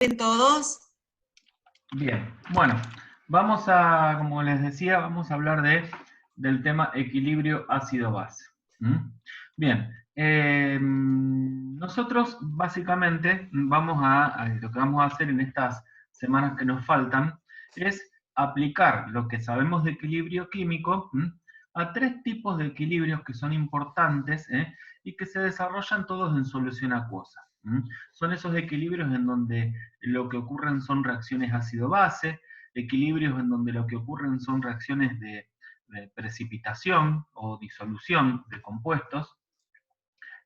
¿En todos? Bien, bueno, como les decía, vamos a hablar del tema equilibrio ácido-base. Bien, nosotros básicamente lo que vamos a hacer en estas semanas que nos faltan es aplicar lo que sabemos de equilibrio químico a tres tipos de equilibrios que son importantes y que se desarrollan todos en solución acuosa. Son esos equilibrios en donde lo que ocurren son reacciones ácido-base, equilibrios en donde lo que ocurren son reacciones de precipitación o disolución de compuestos,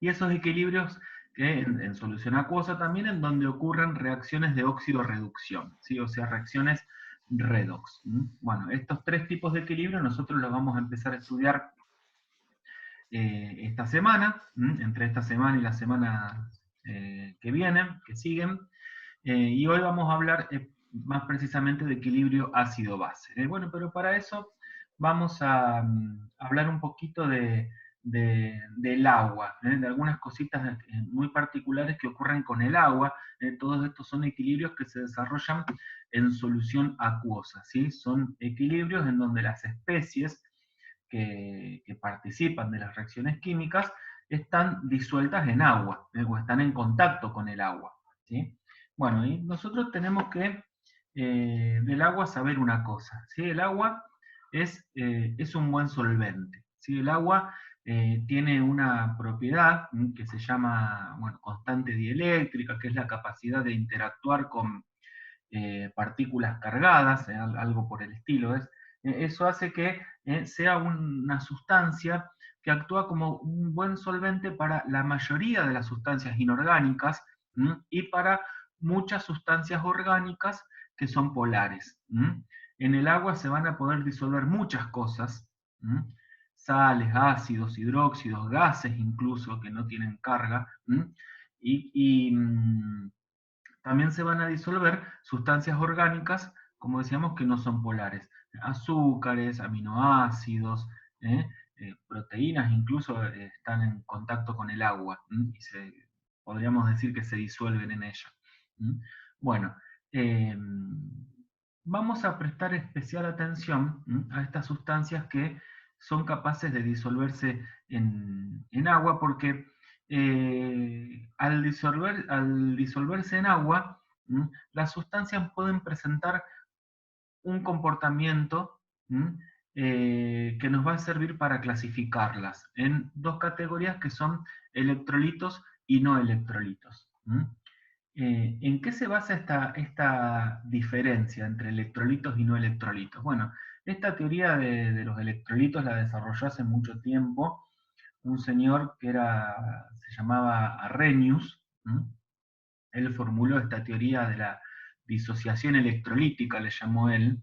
y esos equilibrios que en solución acuosa también en donde ocurren reacciones de óxido-reducción, ¿sí? O sea, reacciones redox. Bueno, estos tres tipos de equilibrio nosotros los vamos a empezar a estudiar esta semana, entre esta semana y la semana que viene, que siguen, y hoy vamos a hablar más precisamente de equilibrio ácido-base. Bueno, pero para eso vamos a hablar un poquito del agua, de algunas cositas muy particulares que ocurren con el agua. Todos estos son equilibrios que se desarrollan en solución acuosa, ¿sí? Son equilibrios en donde las especies que participan de las reacciones químicas están disueltas en agua, o están en contacto con el agua, ¿sí? Bueno, y nosotros tenemos que del agua saber una cosa, ¿sí? El agua es un buen solvente, ¿sí? El agua tiene una propiedad que se llama, bueno, constante dieléctrica, que es la capacidad de interactuar con partículas cargadas, algo por el estilo. Eso hace que sea una sustancia que actúa como un buen solvente para la mayoría de las sustancias inorgánicas y para muchas sustancias orgánicas que son polares. En el agua se van a poder disolver muchas cosas, sales, ácidos, hidróxidos, gases incluso que no tienen carga, y también se van a disolver sustancias orgánicas, como decíamos, que no son polares. Azúcares, aminoácidos, proteínas incluso están en contacto con el agua y podríamos decir que se disuelven en ella. Bueno, eh, vamos a prestar especial atención a estas sustancias que son capaces de disolverse en agua porque al disolverse en agua, las sustancias pueden presentar un comportamiento que nos va a servir para clasificarlas en dos categorías que son electrolitos y no electrolitos. ¿En qué se basa esta diferencia entre electrolitos y no electrolitos? Bueno, esta teoría de los electrolitos la desarrolló hace mucho tiempo un señor se llamaba Arrhenius. Él formuló esta teoría de la disociación electrolítica, le llamó él.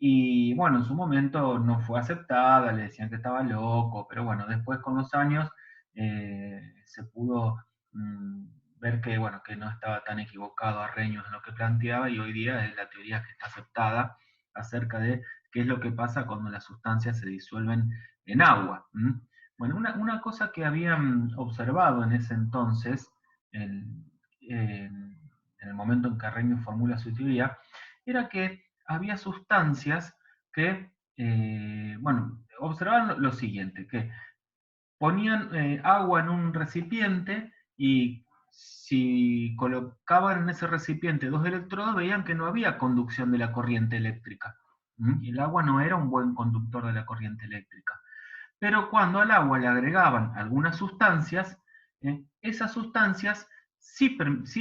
Y bueno, en su momento no fue aceptada, le decían que estaba loco, pero bueno, después con los años se pudo ver que, bueno, que no estaba tan equivocado Arrhenius en lo que planteaba, y hoy día es la teoría que está aceptada acerca de qué es lo que pasa cuando las sustancias se disuelven en agua. Bueno, una cosa que habían observado en ese entonces, en el momento en que Arrhenius formula su teoría, era que había sustancias que, bueno, observaban lo siguiente, que ponían agua en un recipiente y si colocaban en ese recipiente dos electrodos veían que no había conducción de la corriente eléctrica. El agua no era un buen conductor de la corriente eléctrica. Pero cuando al agua le agregaban algunas sustancias, esas sustancias sí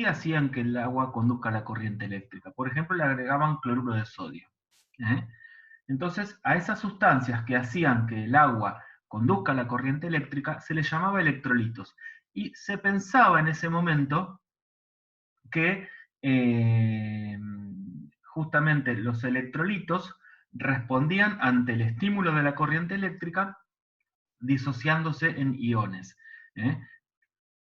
hacían que el agua conduzca la corriente eléctrica. Por ejemplo, le agregaban cloruro de sodio. Entonces, a esas sustancias que hacían que el agua conduzca la corriente eléctrica se les llamaba electrolitos. Y se pensaba en ese momento que justamente los electrolitos respondían ante el estímulo de la corriente eléctrica disociándose en iones.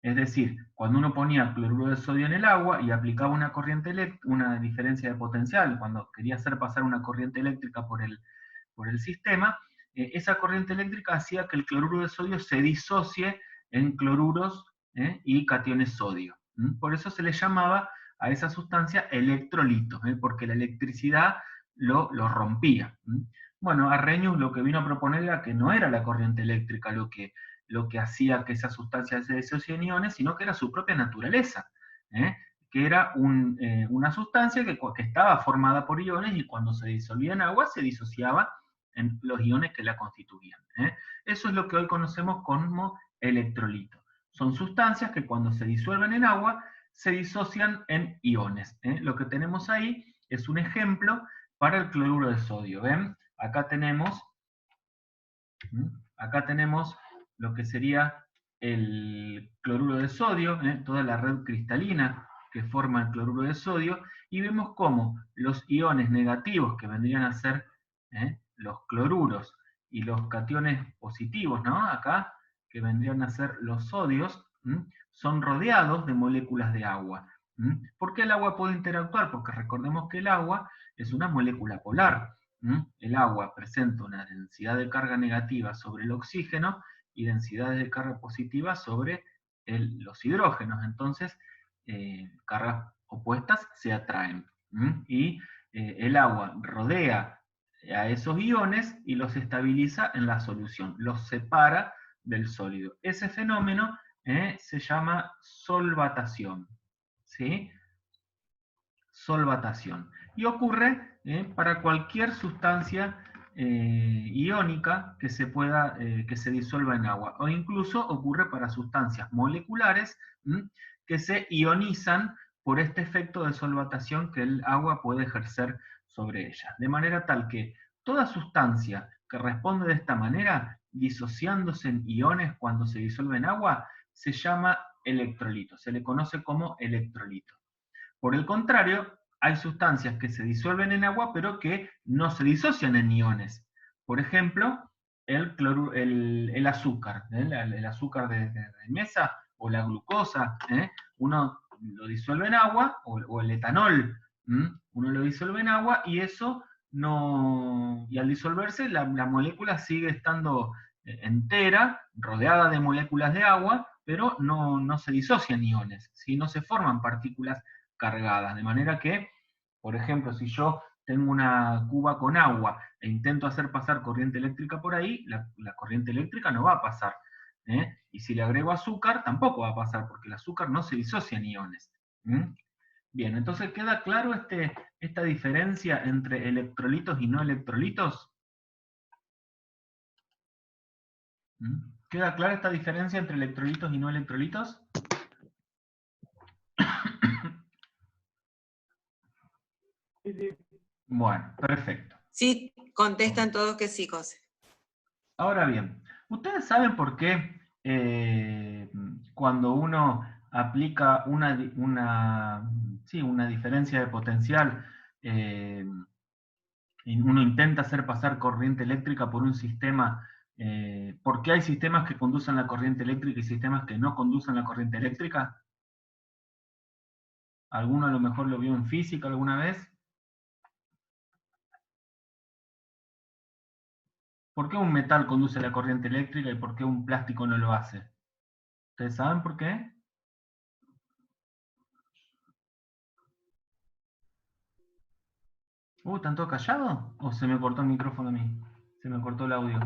Es decir, cuando uno ponía cloruro de sodio en el agua y aplicaba una diferencia de potencial, cuando quería hacer pasar una corriente eléctrica por el sistema, esa corriente eléctrica hacía que el cloruro de sodio se disocie en cloruros y cationes sodio. Por eso se le llamaba a esa sustancia electrolitos, porque la electricidad lo rompía. Bueno, Arrhenius lo que vino a proponer era que no era la corriente eléctrica lo que hacía que esa sustancia se disociara en iones, sino que era su propia naturaleza, que era una sustancia que estaba formada por iones y cuando se disolvía en agua se disociaba en los iones que la constituían. Eso es lo que hoy conocemos como electrolito. Son sustancias que cuando se disuelven en agua se disocian en iones. Lo que tenemos ahí es un ejemplo para el cloruro de sodio. ¿Ven? Acá tenemos lo que sería el cloruro de sodio, toda la red cristalina que forma el cloruro de sodio, y vemos cómo los iones negativos, que vendrían a ser los cloruros, y los cationes positivos, ¿no? Acá, que vendrían a ser los sodios, son rodeados de moléculas de agua. ¿Por qué el agua puede interactuar? Porque recordemos que el agua es una molécula polar. El agua presenta una densidad de carga negativa sobre el oxígeno y densidades de carga positiva sobre los hidrógenos. Entonces, cargas opuestas se atraen. Y el agua rodea a esos iones y los estabiliza en la solución, los separa del sólido. Ese fenómeno se llama solvatación. ¿Sí? Solvatación. Y ocurre para cualquier sustancia iónica que se disuelva en agua, o incluso ocurre para sustancias moleculares que se ionizan por este efecto de solvatación que el agua puede ejercer sobre ellas. De manera tal que toda sustancia que responde de esta manera, disociándose en iones cuando se disuelve en agua, se llama electrolito, se le conoce como electrolito. Por el contrario, hay sustancias que se disuelven en agua, pero que no se disocian en iones. Por ejemplo, el azúcar, el azúcar de mesa o la glucosa, uno lo disuelve en agua, o el etanol, uno lo disuelve en agua y eso no. Y al disolverse, la molécula sigue estando entera, rodeada de moléculas de agua, pero no se disocia en iones, ¿sí? No se forman partículas cargadas, de manera que, por ejemplo, si yo tengo una cuba con agua e intento hacer pasar corriente eléctrica por ahí, la corriente eléctrica no va a pasar. Y si le agrego azúcar, tampoco va a pasar, porque el azúcar no se disocia en iones. Bien, entonces queda claro esta diferencia entre electrolitos y no electrolitos. ¿Queda clara esta diferencia entre electrolitos y no electrolitos? Bueno, perfecto. Sí, contestan todos que sí, José. Ahora bien, ¿ustedes saben por qué cuando uno aplica una diferencia de potencial, y uno intenta hacer pasar corriente eléctrica por un sistema, ¿por qué hay sistemas que conducen la corriente eléctrica y sistemas que no conducen la corriente eléctrica? ¿Alguno a lo mejor lo vio en física alguna vez? ¿Por qué un metal conduce la corriente eléctrica y por qué un plástico no lo hace? ¿Ustedes saben por qué? ¿Están todos callados? ¿O se me cortó el micrófono a mí? Se me cortó el audio.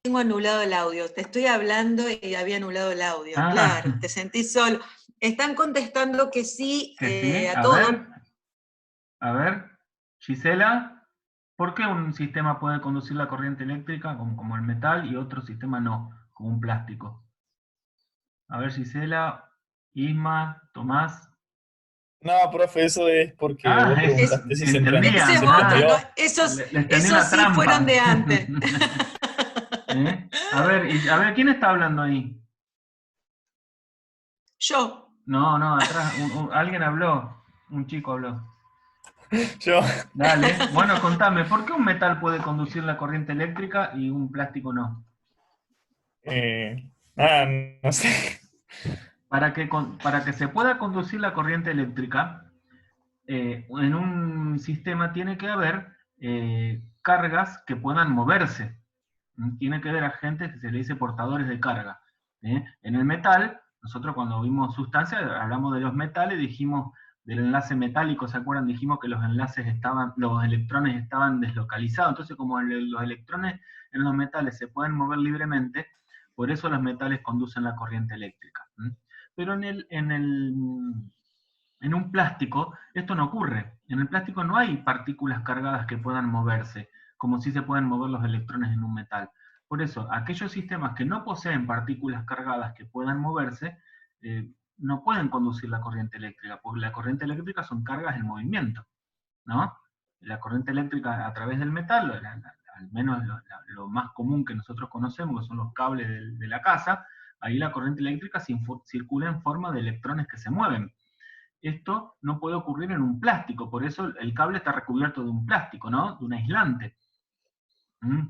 Tengo anulado el audio. Te estoy hablando y había anulado el audio. Ah. Claro, te sentís solo. Están contestando que sí, sí. a todo. A ver, Gisela, ¿por qué un sistema puede conducir la corriente eléctrica como el metal y otro sistema no, como un plástico? A ver, Gisela, Isma, Tomás. No, profe, eso es porque vos preguntaste si se entendía. Ese prendió. voto, esos sí trampa. fueron de antes. A ver, ¿quién está hablando ahí? Yo. No, atrás, alguien habló, un chico habló. Yo. Dale, bueno, contame, ¿por qué un metal puede conducir la corriente eléctrica y un plástico no? No sé. Para que se pueda conducir la corriente eléctrica, en un sistema tiene que haber cargas que puedan moverse. Tiene que haber agentes que se le dice portadores de carga. En el metal, nosotros cuando vimos sustancias, hablamos de los metales, dijimos del enlace metálico, ¿se acuerdan? Dijimos que los electrones estaban deslocalizados, entonces como los electrones en los metales se pueden mover libremente, por eso los metales conducen la corriente eléctrica. Pero en un plástico esto no ocurre. En el plástico no hay partículas cargadas que puedan moverse, como si se pueden mover los electrones en un metal. Por eso, aquellos sistemas que no poseen partículas cargadas que puedan moverse, no pueden conducir la corriente eléctrica, porque la corriente eléctrica son cargas en movimiento, ¿no? La corriente eléctrica a través del metal, al menos lo más común que nosotros conocemos, que son los cables de la casa, ahí la corriente eléctrica circula en forma de electrones que se mueven. Esto no puede ocurrir en un plástico, por eso el cable está recubierto de un plástico, ¿no? De un aislante.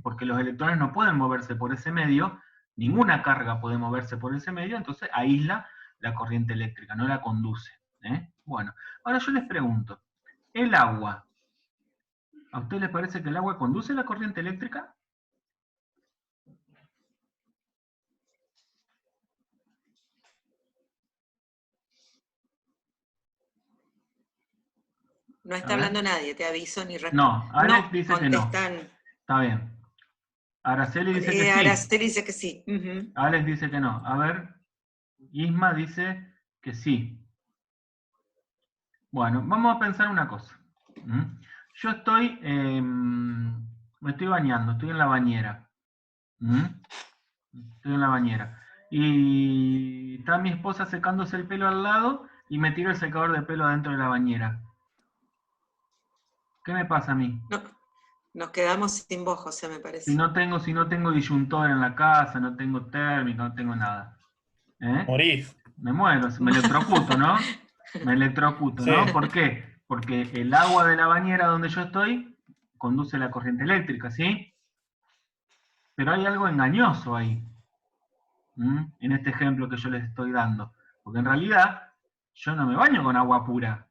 Porque los electrones no pueden moverse por ese medio, ninguna carga puede moverse por ese medio, entonces aísla la corriente eléctrica, no la conduce. Bueno, ahora yo les pregunto, ¿el agua, a usted les parece que el agua conduce la corriente eléctrica? No está hablando nadie, te aviso ni respondo. No, Alex dice que no. Contestan. Está bien. Araceli dice que sí. Araceli dice que sí. Alex dice que no. A ver, Isma dice que sí. Bueno, vamos a pensar una cosa. Yo me estoy bañando, estoy en la bañera. Estoy en la bañera. Y está mi esposa secándose el pelo al lado y me tiro el secador de pelo adentro de la bañera. ¿Qué me pasa a mí? No, nos quedamos sin voz, José, me parece. Si no tengo disyuntor en la casa, no tengo térmica, no tengo nada. Morís. Me muero, me electrocuto, ¿no? Me electrocuto, ¿no? Sí. ¿Por qué? Porque el agua de la bañera donde yo estoy conduce la corriente eléctrica, ¿sí? Pero hay algo engañoso ahí, en este ejemplo que yo les estoy dando. Porque en realidad, yo no me baño con agua pura.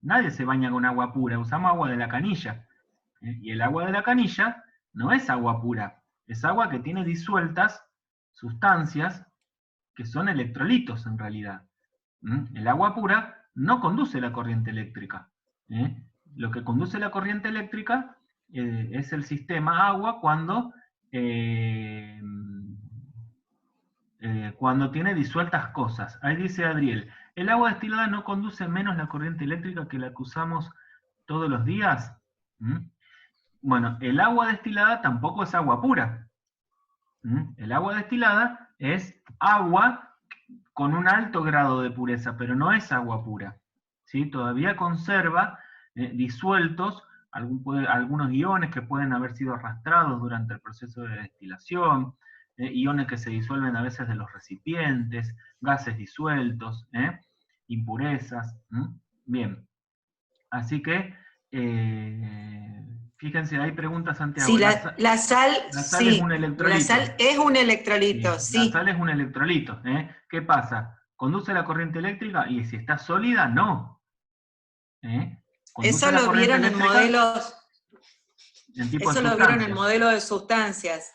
Nadie se baña con agua pura, usamos agua de la canilla. Y el agua de la canilla no es agua pura, es agua que tiene disueltas sustancias que son electrolitos en realidad. El agua pura no conduce la corriente eléctrica. Lo que conduce la corriente eléctrica es el sistema agua cuando tiene disueltas cosas. Ahí dice Adriel, ¿el agua destilada no conduce menos la corriente eléctrica que la que usamos todos los días? Bueno, el agua destilada tampoco es agua pura. El agua destilada es agua con un alto grado de pureza, pero no es agua pura. ¿Sí? Todavía conserva disueltos algunos iones que pueden haber sido arrastrados durante el proceso de destilación, iones que se disuelven a veces de los recipientes, gases disueltos, impurezas. Bien, así que fíjense, hay preguntas, Santiago. Sí, la sal sí, es un electrolito. La sal es un electrolito, sí. La sal es un electrolito. ¿Qué pasa? ¿Conduce la corriente eléctrica? Y si está sólida, no. Eso lo vieron en modelos. Eso lo vieron en modelo de sustancias.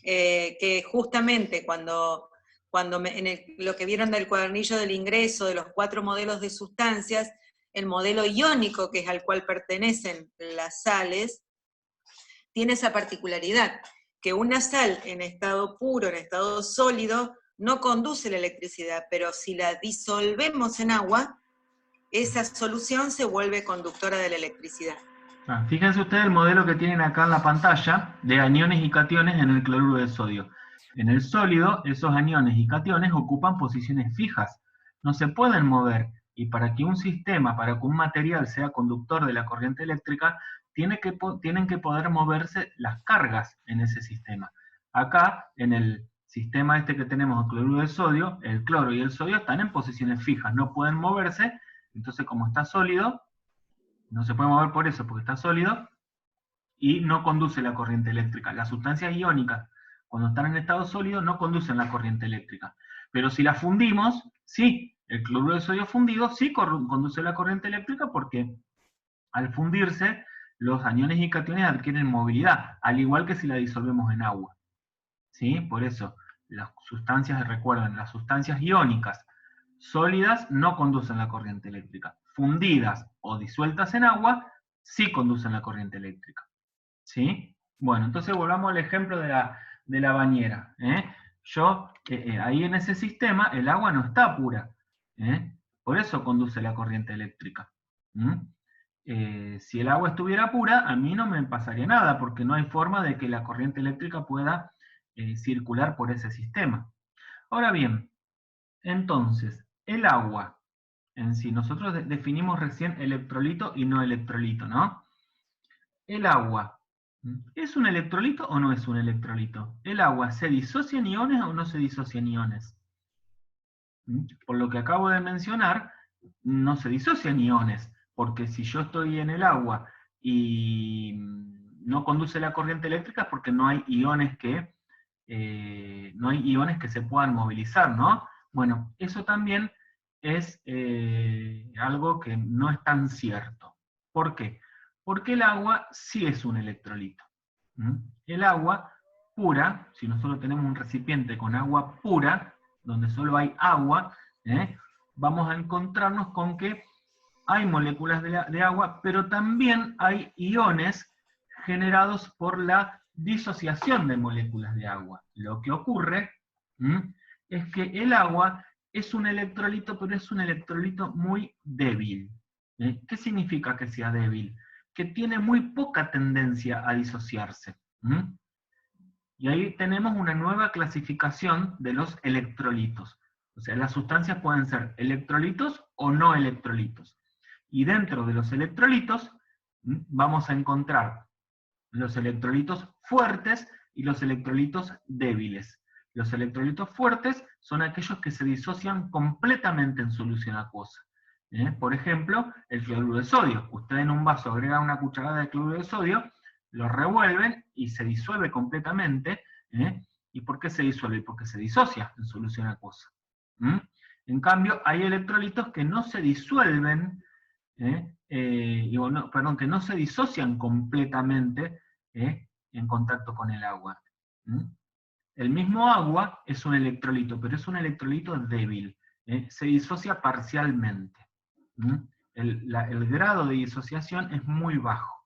Que justamente cuando lo que vieron del cuadernillo del ingreso de los 4 modelos de sustancias, el modelo iónico, que es al cual pertenecen las sales, tiene esa particularidad, que una sal en estado puro, en estado sólido, no conduce la electricidad, pero si la disolvemos en agua, esa solución se vuelve conductora de la electricidad. Fíjense ustedes el modelo que tienen acá en la pantalla de aniones y cationes en el cloruro de sodio. En el sólido, esos aniones y cationes ocupan posiciones fijas, no se pueden mover, y para que un sistema, para que un material sea conductor de la corriente eléctrica, tienen que poder moverse las cargas en ese sistema. Acá, en el sistema este que tenemos el cloruro de sodio, el cloro y el sodio están en posiciones fijas, no pueden moverse, entonces como está sólido, no se puede mover por eso, porque está sólido, y no conduce la corriente eléctrica. Las sustancias iónicas, cuando están en estado sólido, no conducen la corriente eléctrica. Pero si las fundimos, sí, el cloruro de sodio fundido sí conduce la corriente eléctrica, porque al fundirse, los aniones y cationes adquieren movilidad, al igual que si la disolvemos en agua. ¿Sí? Por eso, las sustancias, recuerden, las sustancias iónicas sólidas no conducen la corriente eléctrica. Fundidas o disueltas en agua sí conducen la corriente eléctrica. ¿Sí? Bueno, entonces volvamos al ejemplo de la bañera. Ahí en ese sistema el agua no está pura. Por eso conduce la corriente eléctrica. Si el agua estuviera pura, a mí no me pasaría nada, porque no hay forma de que la corriente eléctrica pueda circular por ese sistema. Ahora bien, entonces, el agua en sí, nosotros definimos recién electrolito y no electrolito, ¿no? El agua, ¿es un electrolito o no es un electrolito? ¿El agua se disocia en iones o no se disocia en iones? Por lo que acabo de mencionar, no se disocia en iones, porque si yo estoy en el agua y no conduce la corriente eléctrica es porque no hay iones que se puedan movilizar, ¿no? Bueno, eso también es algo que no es tan cierto. ¿Por qué? Porque el agua sí es un electrolito. El agua pura, si nosotros tenemos un recipiente con agua pura, donde solo hay agua, vamos a encontrarnos con que hay moléculas de agua, pero también hay iones generados por la disociación de moléculas de agua. Lo que ocurre es que el agua es un electrolito, pero es un electrolito muy débil. ¿Qué significa que sea débil? Que tiene muy poca tendencia a disociarse. Y ahí tenemos una nueva clasificación de los electrolitos. O sea, las sustancias pueden ser electrolitos o no electrolitos. Y dentro de los electrolitos vamos a encontrar los electrolitos fuertes y los electrolitos débiles. Los electrolitos fuertes son aquellos que se disocian completamente en solución acuosa. Por ejemplo, el cloruro de sodio. Usted en un vaso agrega una cucharada de cloruro de sodio, lo revuelven y se disuelve completamente. ¿Y por qué se disuelve? Porque se disocia en solución acuosa. En cambio, hay electrolitos que no se disuelven, que no se disocian completamente en contacto con el agua. El mismo agua es un electrolito, pero es un electrolito débil. Se disocia parcialmente. El grado de disociación es muy bajo.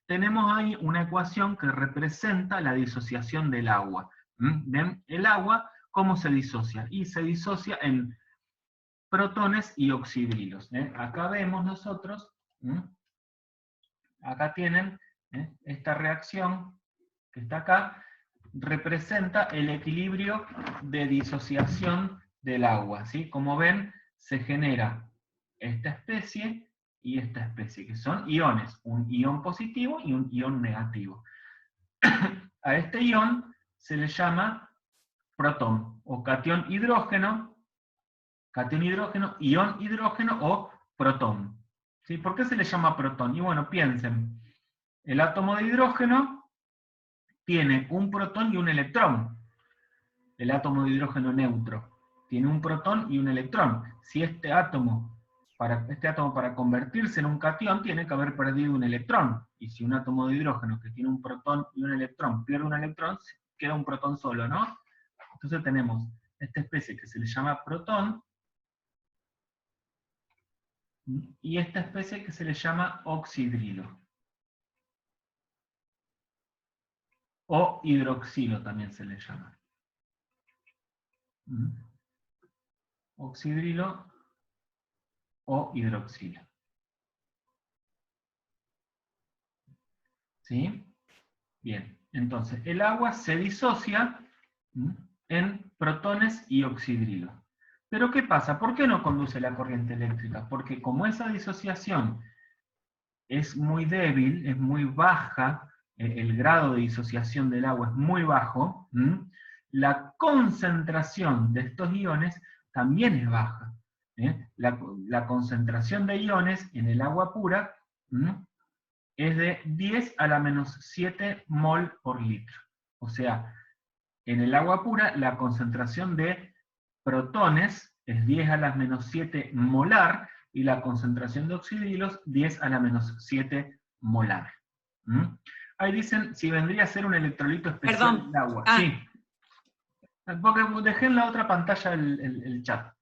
Tenemos ahí una ecuación que representa la disociación del agua. ¿Ven? El agua, ¿cómo se disocia? Y se disocia en protones y oxidrilos. Acá vemos nosotros, acá tienen esta reacción que está acá, representa el equilibrio de disociación del agua. ¿Sí? Como ven, se genera esta especie y esta especie, que son iones, un ion positivo y un ion negativo. A este ion se le llama protón, o catión hidrógeno, ion hidrógeno o protón. ¿Sí? ¿Por qué se le llama protón? Y bueno, piensen, el átomo de hidrógeno tiene un protón y un electrón. El átomo de hidrógeno neutro tiene un protón y un electrón. Si este átomo para convertirse en un catión tiene que haber perdido un electrón. Y si un átomo de hidrógeno que tiene un protón y un electrón pierde un electrón, queda un protón solo, ¿no? Entonces tenemos esta especie que se le llama protón, y esta especie que se le llama oxidrilo. O hidroxilo también se le llama. Oxidrilo o hidroxilo. ¿Sí? Bien, entonces el agua se disocia en protones y oxidrilo. Pero ¿qué pasa? ¿Por qué no conduce la corriente eléctrica? Porque como esa disociación es muy débil, es muy baja, el grado de disociación del agua es muy bajo, la concentración de estos iones también es baja. La concentración de iones en el agua pura es de 10 a la menos 7 mol por litro. O sea, en el agua pura la concentración de protones es 10 a la menos 7 molar, y la concentración de oxidrilos 10 a la menos 7 molar. Ahí dicen si vendría a ser un electrolito especial del agua. Sí. Porque dejé en la otra pantalla el chat.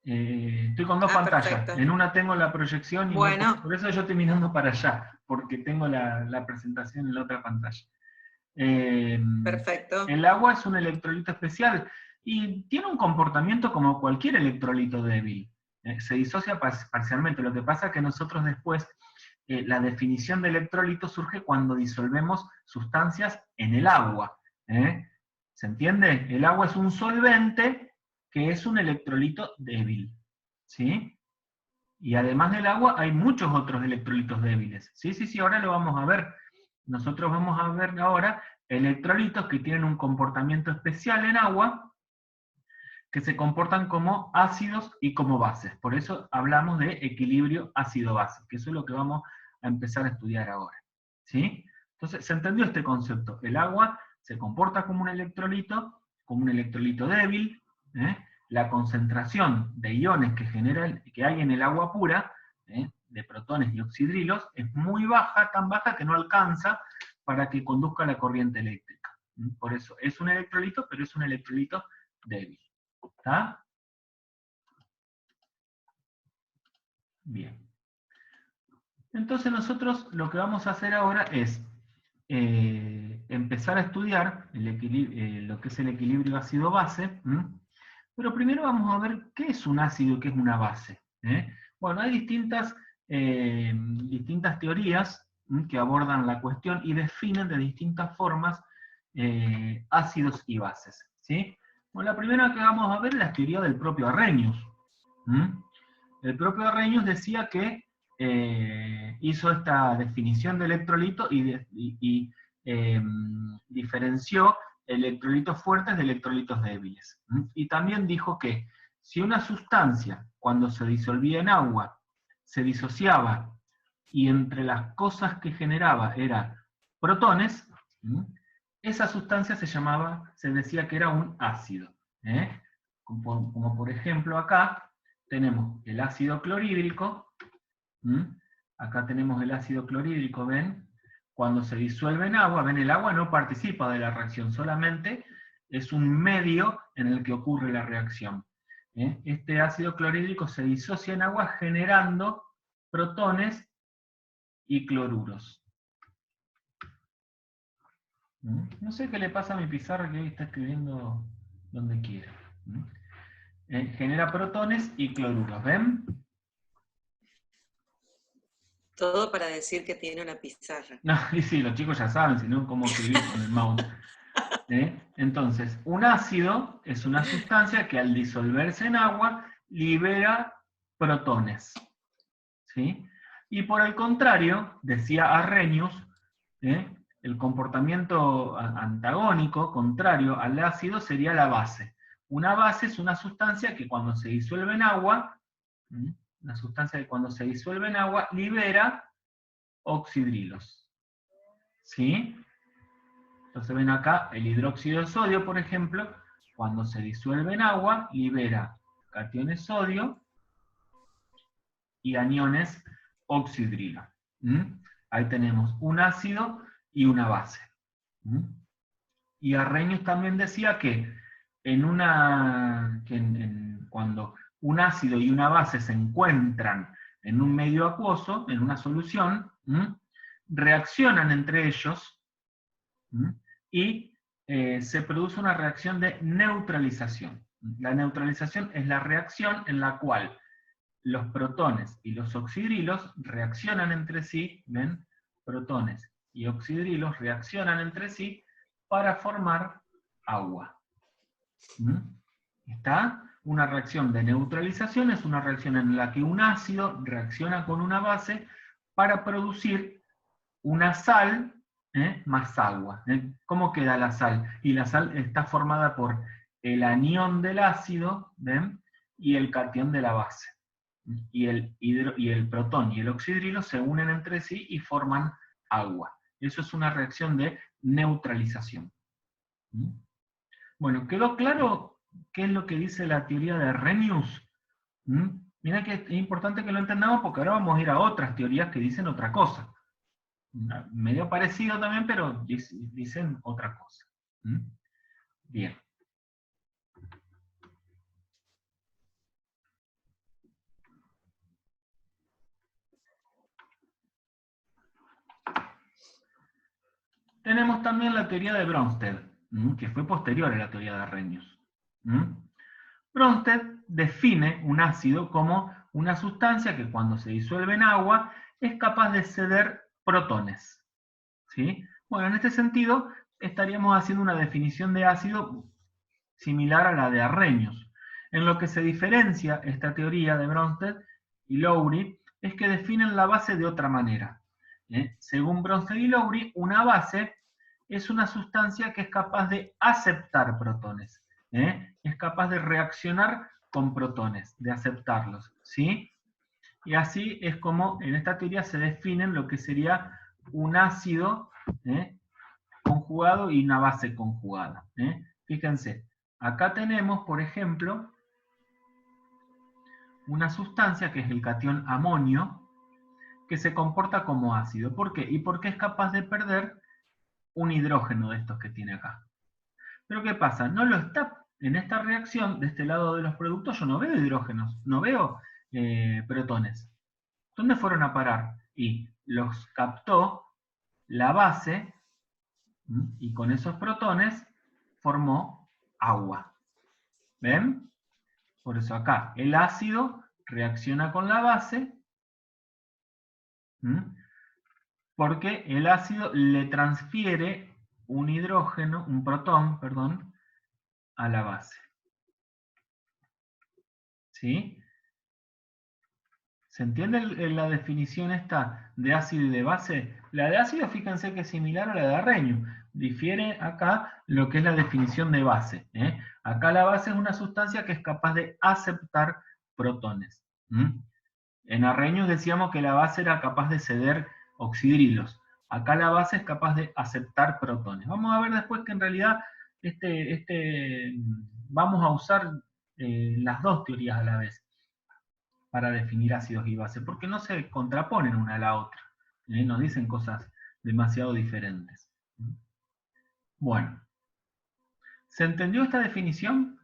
Estoy con dos pantallas. Perfecto. En una tengo la proyección y bueno. por eso yo estoy mirando para allá, porque tengo la presentación en la otra pantalla. Perfecto. El agua es un electrolito especial y tiene un comportamiento como cualquier electrolito débil. Se disocia parcialmente. Lo que pasa es que nosotros después, la definición de electrolito surge cuando disolvemos sustancias en el agua. ¿Se entiende? El agua es un solvente que es un electrolito débil. ¿Sí? Y además del agua hay muchos otros electrolitos débiles. Sí, ahora lo vamos a ver. Nosotros vamos a ver ahora electrolitos que tienen un comportamiento especial en agua, que se comportan como ácidos y como bases. Por eso hablamos de equilibrio ácido-base, que eso es lo que vamos a empezar a estudiar ahora. ¿Sí? Entonces, ¿se entendió este concepto? El agua se comporta como un electrolito débil. La concentración de iones que hay en el agua pura, de protones y oxidrilos, es muy baja, tan baja que no alcanza para que conduzca la corriente eléctrica. Por eso es un electrolito, pero es un electrolito débil. ¿Está? Bien. Entonces nosotros lo que vamos a hacer ahora es empezar a estudiar lo que es el equilibrio ácido-base, pero primero vamos a ver qué es un ácido y qué es una base. Bueno, hay distintas teorías que abordan la cuestión y definen de distintas formas ácidos y bases. ¿Sí? Bueno, la primera que vamos a ver es la teoría del propio Arrhenius. El propio Arrhenius decía que hizo esta definición de electrolito y diferenció electrolitos fuertes de electrolitos débiles. Y también dijo que si una sustancia, cuando se disolvía en agua, se disociaba y entre las cosas que generaba eran protones, esa sustancia se decía que era un ácido. Como por ejemplo acá tenemos el ácido clorhídrico. Acá tenemos el ácido clorhídrico, ¿ven? Cuando se disuelve en agua, ¿ven? El agua no participa de la reacción, solamente es un medio en el que ocurre la reacción. Este ácido clorhídrico se disocia en agua generando protones y cloruros. No sé qué le pasa a mi pizarra, que hoy está escribiendo donde quiera. Genera protones y cloruros, ¿ven? Todo para decir que tiene una pizarra. No, y sí, los chicos ya saben, si no, cómo escribir con el mouse. Entonces, un ácido es una sustancia que al disolverse en agua libera protones. ¿Sí? Y por el contrario, decía Arrhenius, el comportamiento antagónico, contrario al ácido, sería la base. Una base es una sustancia que cuando se disuelve en agua, libera oxidrilos. ¿Sí? Entonces ven acá, el hidróxido de sodio, por ejemplo, cuando se disuelve en agua, libera cationes sodio y aniones oxidrilo. Ahí tenemos un ácido y una base. Y Arrhenius también decía que cuando un ácido y una base se encuentran en un medio acuoso, en una solución, reaccionan entre ellos y se produce una reacción de neutralización. La neutralización es la reacción en la cual los protones y los oxidrilos reaccionan entre sí, ¿ven? Protones y oxidrilos reaccionan entre sí para formar agua. ¿Está? Una reacción de neutralización es una reacción en la que un ácido reacciona con una base para producir una sal más agua. ¿Cómo queda la sal? Y la sal está formada por el anión del ácido, ¿ven? Y el catión de la base. Y el protón y el oxidrilo se unen entre sí y forman agua. Eso es una reacción de neutralización. Bueno, ¿quedó claro qué es lo que dice la teoría de Arrhenius? Mira que es importante que lo entendamos porque ahora vamos a ir a otras teorías que dicen otra cosa. Medio parecido también, pero dicen otra cosa. Bien. Tenemos también la teoría de Bronsted, que fue posterior a la teoría de Arrhenius. Bronsted define un ácido como una sustancia que cuando se disuelve en agua es capaz de ceder protones. ¿Sí? Bueno, en este sentido estaríamos haciendo una definición de ácido similar a la de Arrhenius. En lo que se diferencia esta teoría de Bronsted y Lowry es que definen la base de otra manera. Según Bronsted y Lowry, una base es una sustancia que es capaz de aceptar protones. Es capaz de reaccionar con protones, de aceptarlos. ¿Sí? Y así es como en esta teoría se definen lo que sería un ácido conjugado y una base conjugada. Fíjense, acá tenemos, por ejemplo, una sustancia que es el catión amonio, que se comporta como ácido. ¿Por qué? Y porque es capaz de perder un hidrógeno de estos que tiene acá. Pero ¿qué pasa? No lo está en esta reacción, de este lado de los productos, yo no veo hidrógenos, no veo protones. ¿Dónde fueron a parar? Y los captó la base, y con esos protones formó agua. ¿Ven? Por eso acá el ácido reacciona con la base, porque el ácido le transfiere un hidrógeno, un protón, perdón, a la base. ¿Sí? ¿Se entiende la definición esta de ácido y de base? La de ácido, fíjense que es similar a la de Arrhenius. Difiere acá lo que es la definición de base. Acá la base es una sustancia que es capaz de aceptar protones. En Arrhenius decíamos que la base era capaz de ceder oxidrilos. Acá la base es capaz de aceptar protones. Vamos a ver después que en realidad vamos a usar las dos teorías a la vez para definir ácidos y bases, porque no se contraponen una a la otra. Nos dicen cosas demasiado diferentes. Bueno, ¿se entendió esta definición?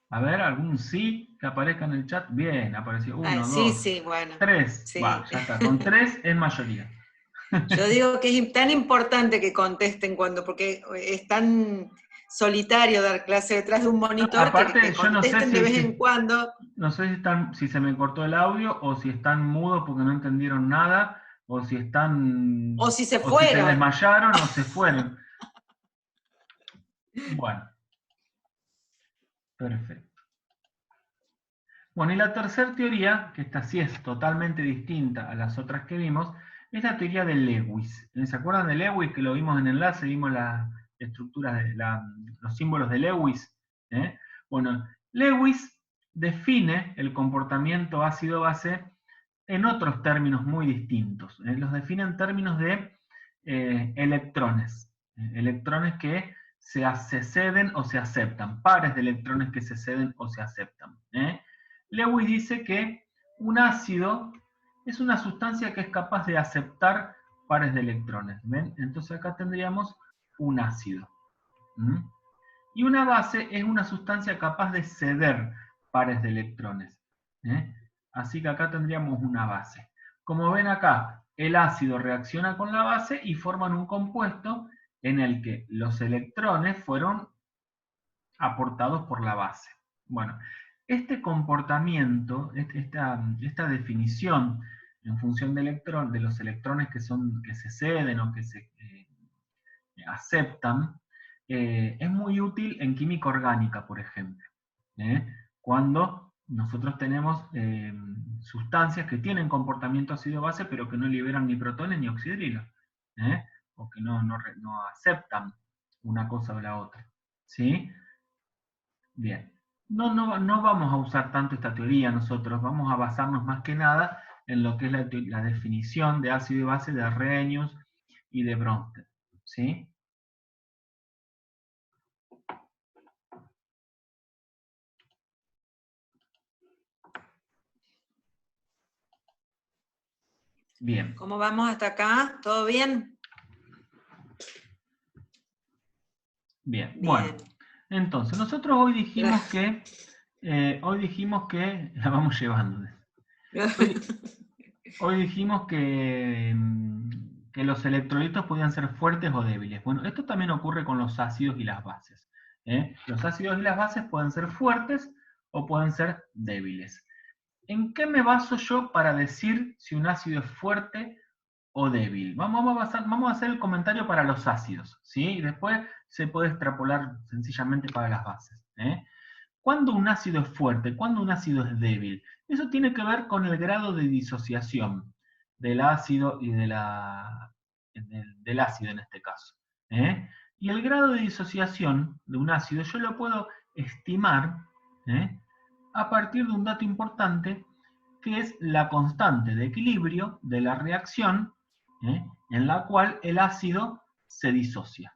A ver, algún sí que aparezca en el chat. Bien, apareció 1, Sí, 2, sí, bueno. 3. Sí. Va, ya está. Con 3 es mayoría. Yo digo que es tan importante que contesten porque es tan solitario dar clase detrás de un monitor, aparte, que yo no sé contesten de vez en cuando. No sé si se me cortó el audio o si están mudos porque no entendieron nada, o si están... O si se o si se fueron. desmayaron o se fueron. Bueno. Perfecto. Bueno, y la tercera teoría, que esta sí es totalmente distinta a las otras que vimos, es la teoría de Lewis. ¿Se acuerdan de Lewis? Que lo vimos en enlace, vimos las estructuras, los símbolos de Lewis. Bueno, Lewis define el comportamiento ácido-base en otros términos muy distintos. Los define en términos de electrones. Electrones que se ceden o se aceptan. Pares de electrones que se ceden o se aceptan. Lewis dice que un ácido es una sustancia que es capaz de aceptar pares de electrones. ¿Ven? Entonces acá tendríamos un ácido. Y una base es una sustancia capaz de ceder pares de electrones. Así que acá tendríamos una base. Como ven acá, el ácido reacciona con la base y forman un compuesto en el que los electrones fueron aportados por la base. Bueno, este comportamiento, esta definición en función de los electrones que se ceden o que se aceptan, es muy útil en química orgánica, por ejemplo. Cuando nosotros tenemos sustancias que tienen comportamiento ácido-base, pero que no liberan ni protones ni oxidrilos, o que no aceptan una cosa o la otra. ¿Sí? Bien. No vamos a usar tanto esta teoría nosotros, vamos a basarnos más que nada en lo que es la definición de ácido y base de Arrhenius y de Bronsted. ¿Sí? Bien. ¿Cómo vamos hasta acá? ¿Todo bien? Bien, bueno. Entonces, nosotros hoy dijimos que, la vamos llevando. Hoy dijimos que los electrolitos podían ser fuertes o débiles. Bueno, esto también ocurre con los ácidos y las bases. Los ácidos y las bases pueden ser fuertes o pueden ser débiles. ¿En qué me baso yo para decir si un ácido es fuerte o débil? Vamos a hacer el comentario para los ácidos, ¿sí? Y después se puede extrapolar sencillamente para las bases. ¿Cuándo un ácido es fuerte? ¿Cuándo un ácido es débil? Eso tiene que ver con el grado de disociación del ácido y del ácido en este caso. Y el grado de disociación de un ácido yo lo puedo estimar a partir de un dato importante que es la constante de equilibrio de la reacción en la cual el ácido se disocia.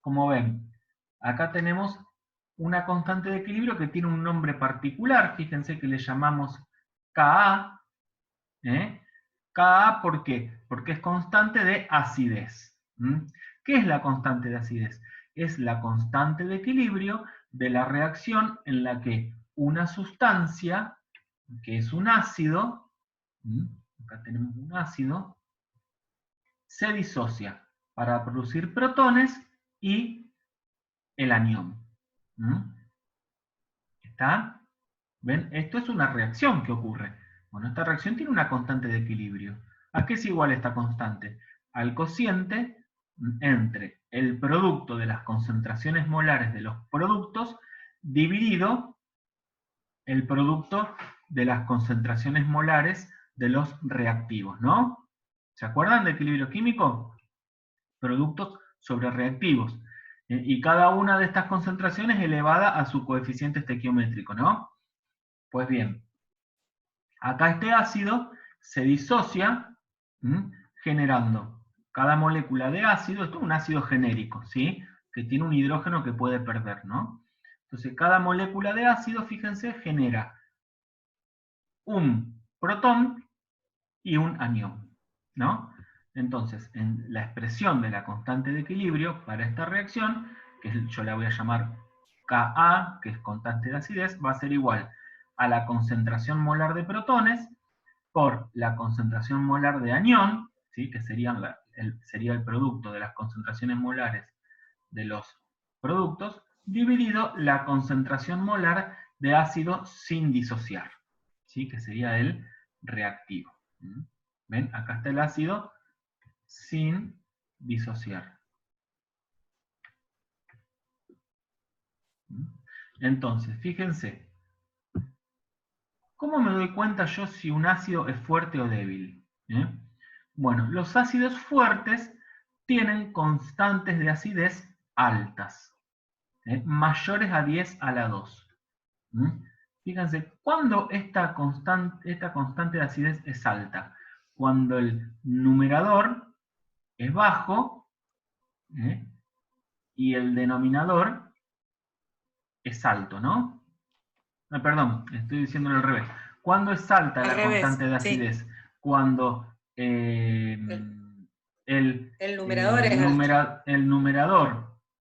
Como ven, acá tenemos una constante de equilibrio que tiene un nombre particular, fíjense que le llamamos Ka. Ka, ¿por qué? Porque es constante de acidez. ¿Qué es la constante de acidez? Es la constante de equilibrio de la reacción en la que una sustancia, que es un ácido, acá tenemos un ácido, se disocia para producir protones y el anión. ¿Está? ¿Ven? Esto es una reacción que ocurre. Bueno, esta reacción tiene una constante de equilibrio. ¿A qué es igual esta constante? Al cociente entre el producto de las concentraciones molares de los productos dividido el producto de las concentraciones molares de los reactivos, ¿no? ¿Se acuerdan de equilibrio químico? Productos sobre reactivos. Y cada una de estas concentraciones elevada a su coeficiente estequiométrico, ¿no? Pues bien, acá este ácido se disocia generando cada molécula de ácido, esto es un ácido genérico, ¿sí? Que tiene un hidrógeno que puede perder, ¿no? Entonces cada molécula de ácido, fíjense, genera un protón y un anión, ¿no? Entonces, en la expresión de la constante de equilibrio para esta reacción, que yo la voy a llamar Ka, que es constante de acidez, va a ser igual a la concentración molar de protones por la concentración molar de anión, ¿sí? Que sería el producto de las concentraciones molares de los productos, dividido la concentración molar de ácido sin disociar, ¿sí? Que sería el reactivo. ¿Ven? Acá está el ácido sin disociar. Entonces, fíjense, ¿cómo me doy cuenta yo si un ácido es fuerte o débil? Bueno, los ácidos fuertes tienen constantes de acidez altas, mayores a 10 a la 2. Fíjense, ¿cuándo esta constante de acidez es alta? Cuando el numerador es bajo y el denominador es alto, ¿no? Perdón, estoy diciéndolo al revés. ¿Cuándo es alta la constante de acidez? Sí. Cuando el numerador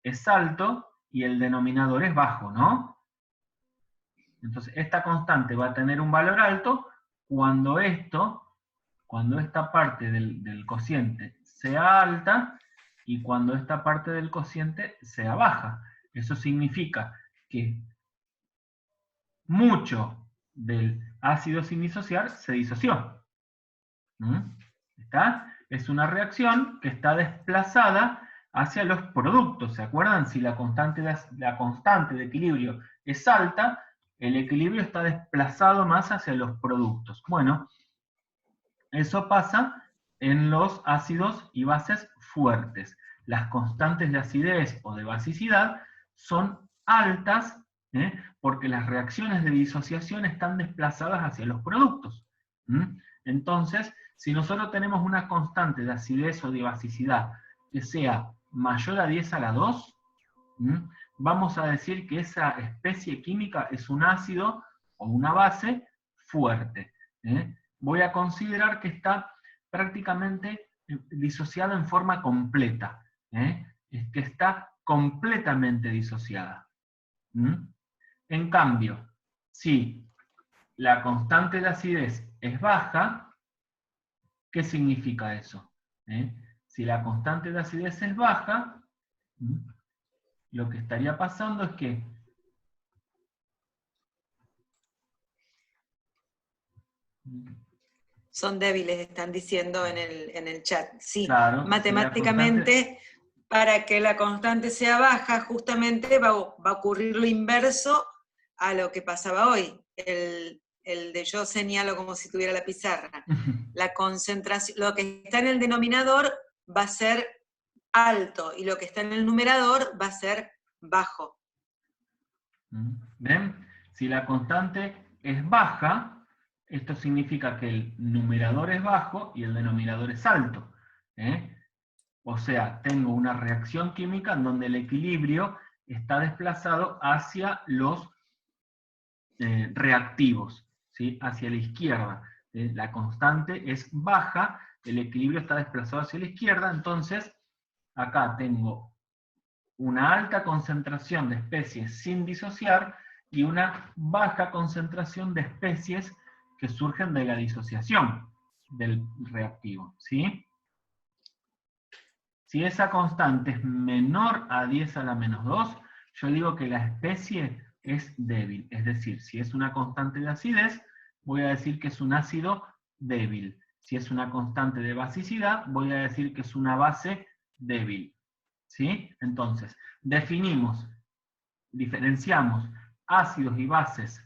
es alto y el denominador es bajo, ¿no? Entonces, esta constante va a tener un valor alto cuando esta parte del cociente sea alta y cuando esta parte del cociente sea baja. Eso significa que mucho del ácido sin disociar se disoció. ¿Está? Es una reacción que está desplazada hacia los productos. ¿Se acuerdan? Si la constante de equilibrio es alta, el equilibrio está desplazado más hacia los productos. Bueno, eso pasa en los ácidos y bases fuertes. Las constantes de acidez o de basicidad son altas porque las reacciones de disociación están desplazadas hacia los productos. Entonces, si nosotros tenemos una constante de acidez o de basicidad que sea mayor a 10 a la 2, vamos a decir que esa especie química es un ácido o una base fuerte. Voy a considerar que está prácticamente disociada en forma completa, que está completamente disociada. En cambio, si la constante de acidez es baja, ¿qué significa eso? Si la constante de acidez es baja, lo que estaría pasando es que son débiles, están diciendo en el chat. Sí, claro, matemáticamente, para que la constante sea baja, justamente va a ocurrir lo inverso a lo que pasaba hoy. El de yo señalo como si tuviera la pizarra. La concentración, lo que está en el denominador va a ser alto, y lo que está en el numerador va a ser bajo. ¿Ven? Si la constante es baja, esto significa que el numerador es bajo y el denominador es alto. O sea, tengo una reacción química en donde el equilibrio está desplazado hacia los reactivos, ¿sí? Hacia la izquierda. La constante es baja, el equilibrio está desplazado hacia la izquierda, entonces acá tengo una alta concentración de especies sin disociar y una baja concentración de especies que surgen de la disociación del reactivo, ¿sí? Si esa constante es menor a 10 a la menos 2, yo digo que la especie es débil. Es decir, si es una constante de acidez, voy a decir que es un ácido débil. Si es una constante de basicidad, voy a decir que es una base débil. ¿Sí? Entonces, diferenciamos ácidos y bases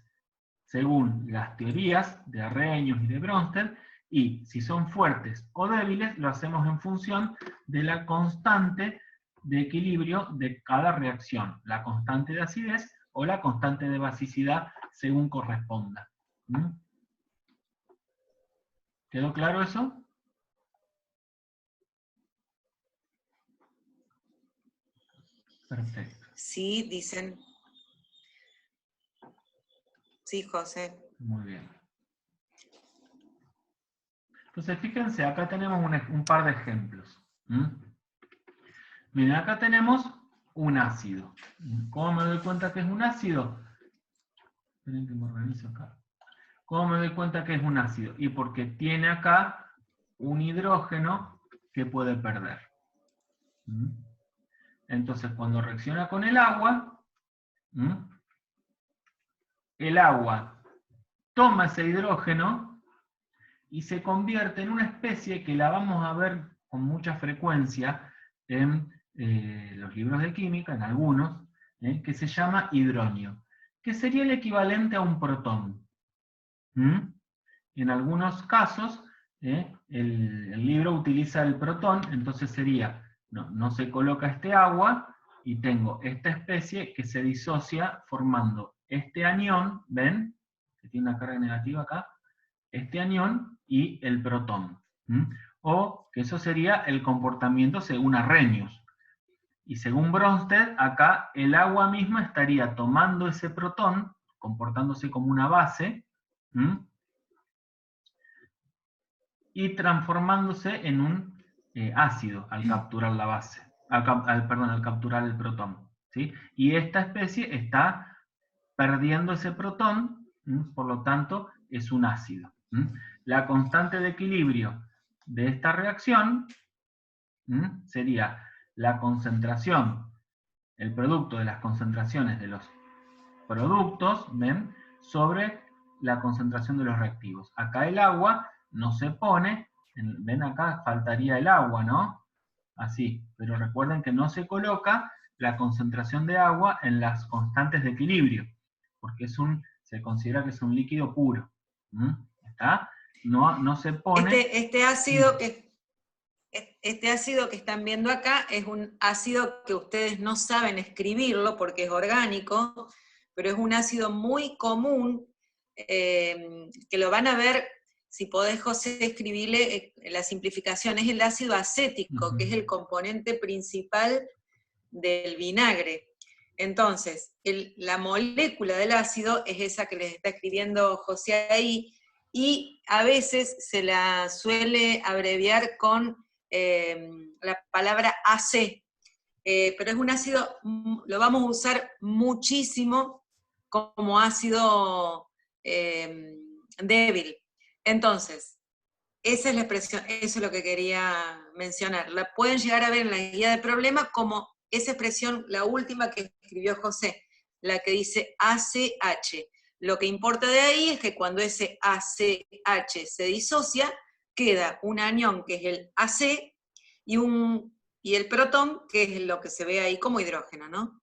según las teorías de Arrhenius y de Bronsted, y si son fuertes o débiles, lo hacemos en función de la constante de equilibrio de cada reacción, la constante de acidez o la constante de basicidad, según corresponda. ¿Quedó claro eso? Perfecto. Sí, dicen. Sí, José. Muy bien. Entonces, fíjense, acá tenemos un par de ejemplos. Miren, acá tenemos un ácido. ¿Cómo me doy cuenta que es un ácido? Esperen que me organizo acá. ¿Cómo me doy cuenta que es un ácido? Y porque tiene acá un hidrógeno que puede perder. Entonces, cuando reacciona con el agua toma ese hidrógeno y se convierte en una especie que la vamos a ver con mucha frecuencia en los libros de química, en algunos, que se llama hidronio, que sería el equivalente a un protón. En algunos casos, el libro utiliza el protón, entonces sería, no se coloca este agua, y tengo esta especie que se disocia formando este anión, ¿ven? Que tiene una carga negativa acá, este anión y el protón. O que eso sería el comportamiento según Arrhenius. Y según Bronsted, acá el agua misma estaría tomando ese protón, comportándose como una base, y transformándose en un ácido al capturar la base, al capturar el protón. ¿Sí? Y esta especie está perdiendo ese protón, por lo tanto es un ácido. La constante de equilibrio de esta reacción sería la concentración, el producto de las concentraciones de los productos, ¿ven? Sobre la concentración de los reactivos. Acá el agua no se pone, ven acá faltaría el agua, ¿no? Así, pero recuerden que no se coloca la concentración de agua en las constantes de equilibrio, porque se considera que es un líquido puro. ¿Está? No se pone... Este ácido que están viendo acá es un ácido que ustedes no saben escribirlo porque es orgánico, pero es un ácido muy común, que lo van a ver, si podés, José, escribirle la simplificación, es el ácido acético, que es el componente principal del vinagre. Entonces, la molécula del ácido es esa que les está escribiendo José ahí, y a veces se la suele abreviar con la palabra AC, pero es un ácido, lo vamos a usar muchísimo como ácido débil. Entonces, esa es la expresión, eso es lo que quería mencionar. La pueden llegar a ver en la guía de problema como esa expresión, la última que escribió José, la que dice ACH. Lo que importa de ahí es que cuando ese ACH se disocia, queda un anión que es el AC y el protón, que es lo que se ve ahí como hidrógeno, ¿no?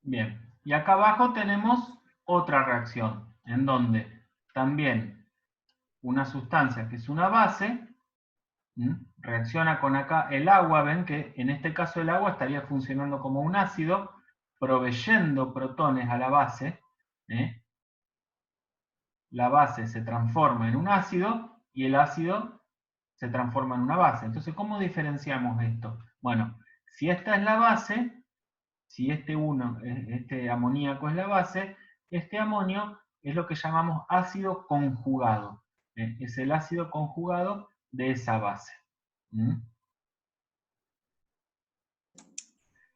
Bien, y acá abajo tenemos otra reacción, en donde también una sustancia que es una base, reacciona con acá el agua, ven que en este caso el agua estaría funcionando como un ácido, proveyendo protones a la base, la base se transforma en un ácido y el ácido se transforma en una base. Entonces, ¿cómo diferenciamos esto? Bueno, si esta es la base, si este amoníaco es la base, este amonio es lo que llamamos ácido conjugado. Es el ácido conjugado de esa base.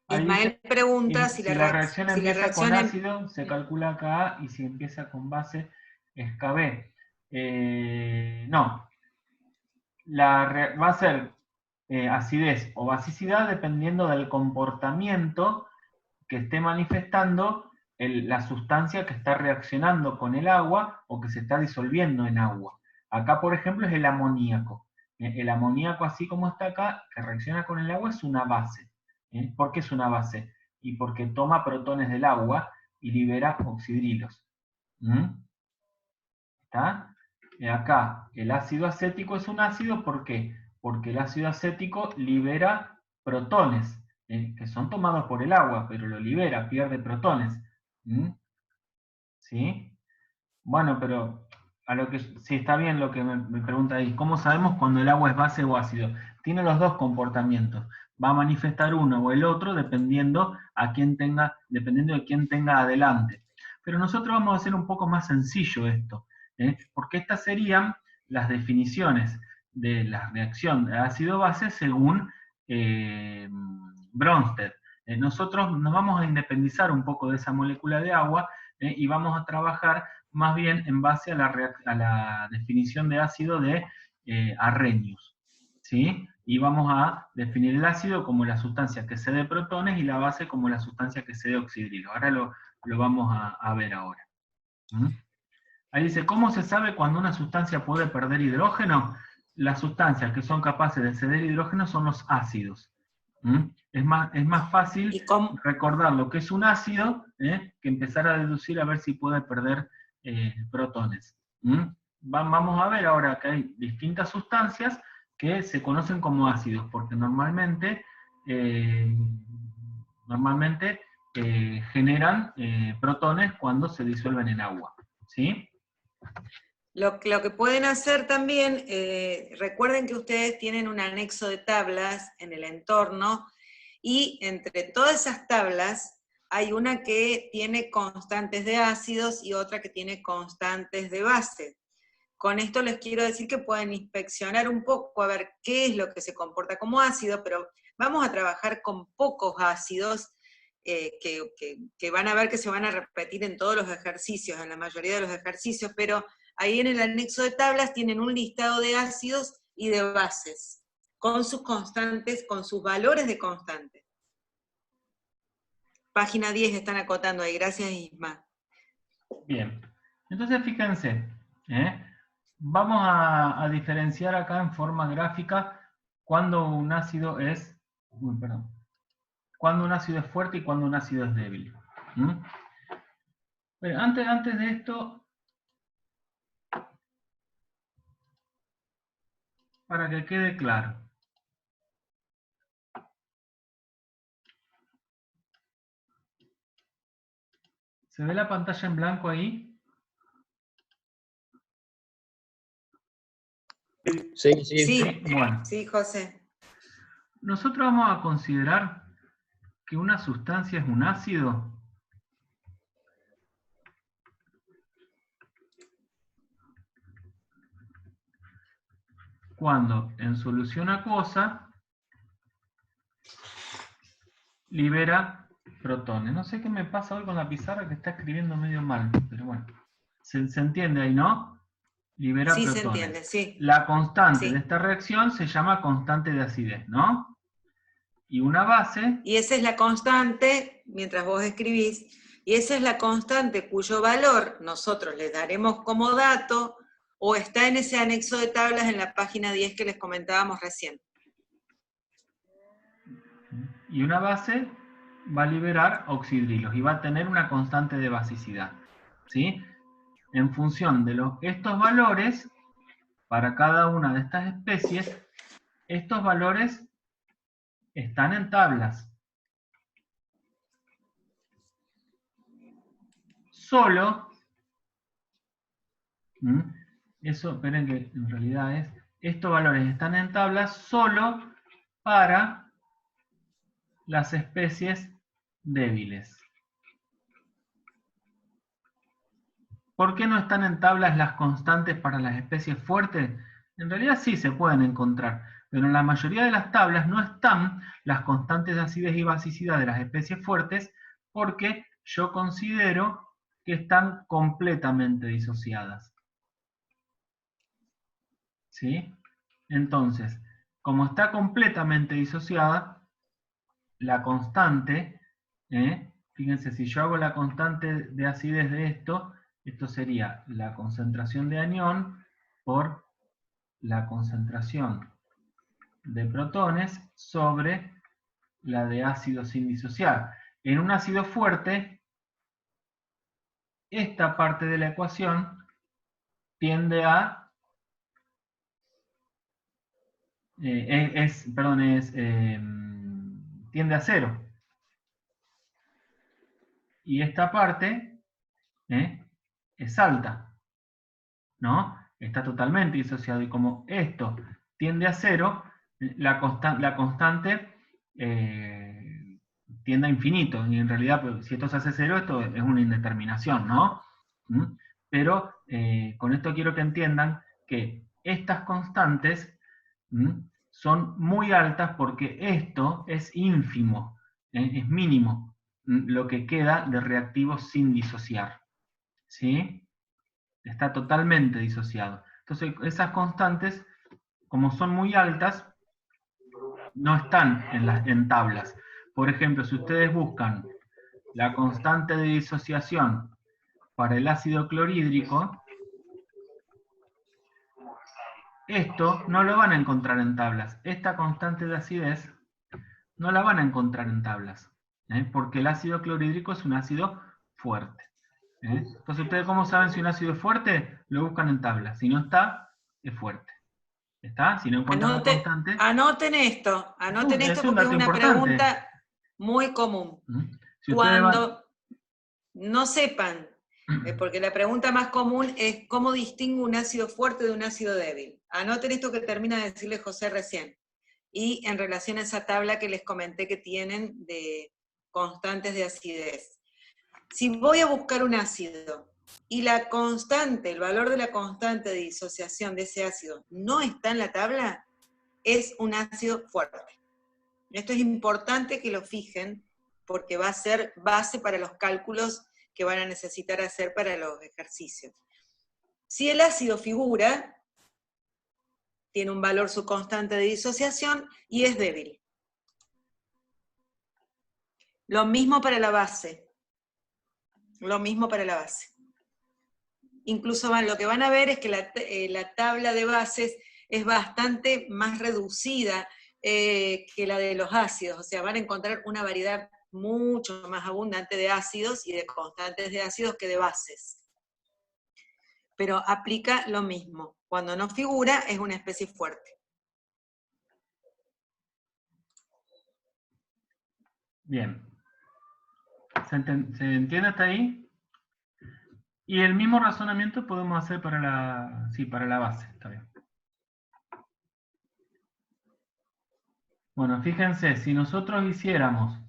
Ismael pregunta si la reacción empieza con ácido, se calcula Ka, y si empieza con base, es Kb. No. Va a ser acidez o basicidad dependiendo del comportamiento que esté manifestando la sustancia que está reaccionando con el agua o que se está disolviendo en agua. Acá, por ejemplo, es el amoníaco. El amoníaco, así como está acá, que reacciona con el agua, es una base. ¿Por qué es una base? Y porque toma protones del agua y libera oxidrilos. ¿Está? Acá, el ácido acético es un ácido, ¿por qué? Porque el ácido acético libera protones, que son tomados por el agua, pero lo libera, pierde protones. ¿Sí? Bueno, pero sí, está bien lo que me pregunta ahí. ¿Cómo sabemos cuando el agua es base o ácido? Tiene los dos comportamientos. Va a manifestar uno o el otro dependiendo de quién tenga adelante. Pero nosotros vamos a hacer un poco más sencillo esto, porque estas serían las definiciones de la reacción de ácido-base según Bronsted. Nosotros nos vamos a independizar un poco de esa molécula de agua y vamos a trabajar más bien en base a la definición de ácido de Arrhenius, ¿sí? Y vamos a definir el ácido como la sustancia que cede protones y la base como la sustancia que cede oxidrilos. Ahora lo vamos a ver ahora. Ahí dice, ¿cómo se sabe cuando una sustancia puede perder hidrógeno? Las sustancias que son capaces de ceder hidrógeno son los ácidos. Es más fácil recordar lo que es un ácido que empezar a deducir a ver si puede perder protones. Vamos a ver ahora que hay distintas sustancias que se conocen como ácidos, porque normalmente generan protones cuando se disuelven en agua. ¿Sí? Lo que pueden hacer también, recuerden que ustedes tienen un anexo de tablas en el entorno, y entre todas esas tablas hay una que tiene constantes de ácidos y otra que tiene constantes de base. Con esto les quiero decir que pueden inspeccionar un poco a ver qué es lo que se comporta como ácido, pero vamos a trabajar con pocos ácidos que van a ver que se van a repetir en todos los ejercicios, en la mayoría de los ejercicios, pero ahí en el anexo de tablas tienen un listado de ácidos y de bases, con sus constantes, con sus valores de constante. Página 10 están acotando ahí, gracias Isma. Bien, entonces fíjense, vamos a diferenciar acá en forma gráfica cuando un ácido es, cuando un ácido es fuerte y cuando un ácido es débil. Pero antes de esto, para que quede claro. ¿Se ve la pantalla en blanco ahí? Sí, bueno. Sí, José. Nosotros vamos a considerar que una sustancia es un ácido cuando en solución acuosa libera protones. No sé qué me pasa hoy con la pizarra que está escribiendo medio mal, pero bueno. ¿Se entiende ahí, no? Libera sí, protones. se entiende, sí. La constante Sí. de esta reacción se llama constante de acidez, ¿no? Y una base... Y esa es la constante, mientras vos escribís, y esa es la constante cuyo valor nosotros les daremos como dato, o está en ese anexo de tablas en la página 10 que les comentábamos recién. Y una base va a liberar oxidrilos y va a tener una constante de basicidad, ¿sí? En función de estos valores, para cada una de estas especies, estos valores están en tablas. Solo, eso, esperen que en realidad estos valores están en tablas solo para las especies débiles. ¿Por qué no están en tablas las constantes para las especies fuertes? En realidad sí se pueden encontrar, pero en la mayoría de las tablas no están las constantes de acidez y basicidad de las especies fuertes porque yo considero que están completamente disociadas. ¿Sí? Entonces, como está completamente disociada, la constante, fíjense, si yo hago la constante de acidez de esto sería la concentración de anión por la concentración de protones sobre la de ácido sin disociar. En un ácido fuerte, esta parte de la ecuación tiende a tiende a 0. Y esta parte es alta, ¿no? Está totalmente disociado. Y como esto tiende a 0, la constante tiende a infinito. Y en realidad, pues, si esto se hace 0, esto es una indeterminación, ¿no? Pero con esto quiero que entiendan que estas constantes son muy altas porque esto es ínfimo, es mínimo lo que queda de reactivos sin disociar. ¿Sí? Está totalmente disociado. Entonces, esas constantes, como son muy altas, no están en tablas. Por ejemplo, si ustedes buscan la constante de disociación para el ácido clorhídrico, esto no lo van a encontrar en tablas. Esta constante de acidez no la van a encontrar en tablas, porque el ácido clorhídrico es un ácido fuerte. Entonces, ¿ustedes cómo saben si un ácido es fuerte? Lo buscan en tablas. Si no está, es fuerte. ¿Está? Si no encuentran la constante... Anoten esto porque es una importante. Pregunta muy común. Si cuando no sepan, porque la pregunta más común es ¿cómo distingo un ácido fuerte de un ácido débil? Anoten esto que termina de decirle José recién. Y en relación a esa tabla que les comenté que tienen de constantes de acidez. Si voy a buscar un ácido y la constante, el valor de la constante de disociación de ese ácido no está en la tabla, es un ácido fuerte. Esto es importante que lo fijen porque va a ser base para los cálculos que van a necesitar hacer para los ejercicios. Si el ácido figura, tiene un valor su constante de disociación y es débil. Lo mismo para la base. Lo mismo para la base. Incluso lo que van a ver es que la tabla de bases es bastante más reducida que la de los ácidos, o sea, van a encontrar una variedad mucho más abundante de ácidos y de constantes de ácidos que de bases. Pero aplica lo mismo. Cuando no figura, es una especie fuerte. Bien. ¿Se entiende hasta ahí? Y el mismo razonamiento podemos hacer para la base, está bien. Bueno, fíjense, si nosotros hiciéramos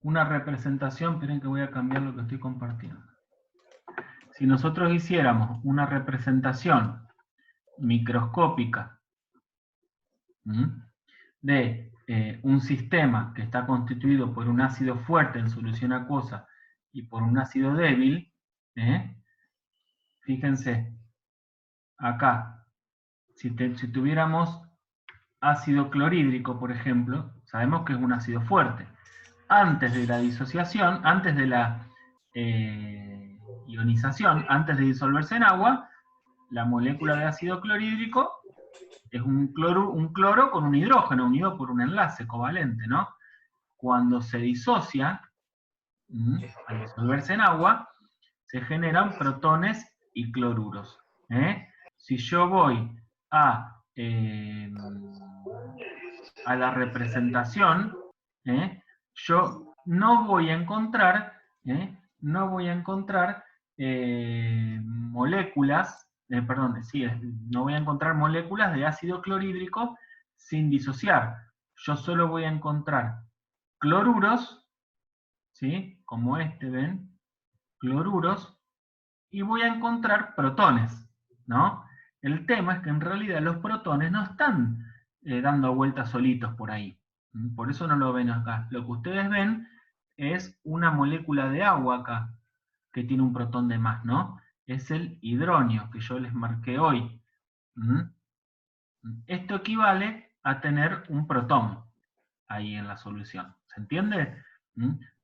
una representación, esperen que voy a cambiar lo que estoy compartiendo. Si nosotros hiciéramos una representación microscópica de un sistema que está constituido por un ácido fuerte en solución acuosa y por un ácido débil, fíjense, acá, si tuviéramos ácido clorhídrico, por ejemplo, sabemos que es un ácido fuerte. Antes de la disociación, antes de la ionización, antes de disolverse en agua, la molécula de ácido clorhídrico es un cloro con un hidrógeno unido por un enlace covalente, ¿no? Cuando se disocia, al disolverse en agua, se generan protones y cloruros. Si yo voy a la representación, yo no voy a encontrar, moléculas, no voy a encontrar moléculas de ácido clorhídrico sin disociar. Yo solo voy a encontrar cloruros, ¿sí? Como este, ¿ven? Cloruros, y voy a encontrar protones, ¿no? El tema es que en realidad los protones no están dando vueltas solitos por ahí. Por eso no lo ven acá. Lo que ustedes ven es una molécula de agua acá, que tiene un protón de más, ¿no? Es el hidronio, que yo les marqué hoy. Esto equivale a tener un protón ahí en la solución. ¿Se entiende?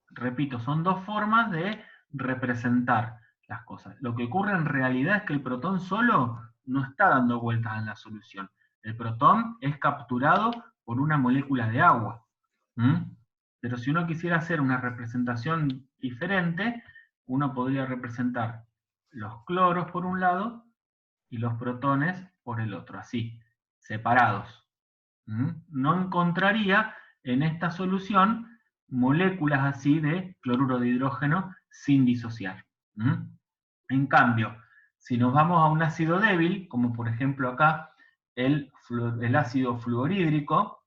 Repito, son dos formas de representar las cosas. Lo que ocurre en realidad es que el protón solo no está dando vueltas en la solución. El protón es capturado por una molécula de agua. Pero si uno quisiera hacer una representación diferente, uno podría representar los cloros por un lado y los protones por el otro, así, separados. No encontraría en esta solución moléculas así de cloruro de hidrógeno sin disociar. En cambio, si nos vamos a un ácido débil, como por ejemplo acá el ácido fluorhídrico,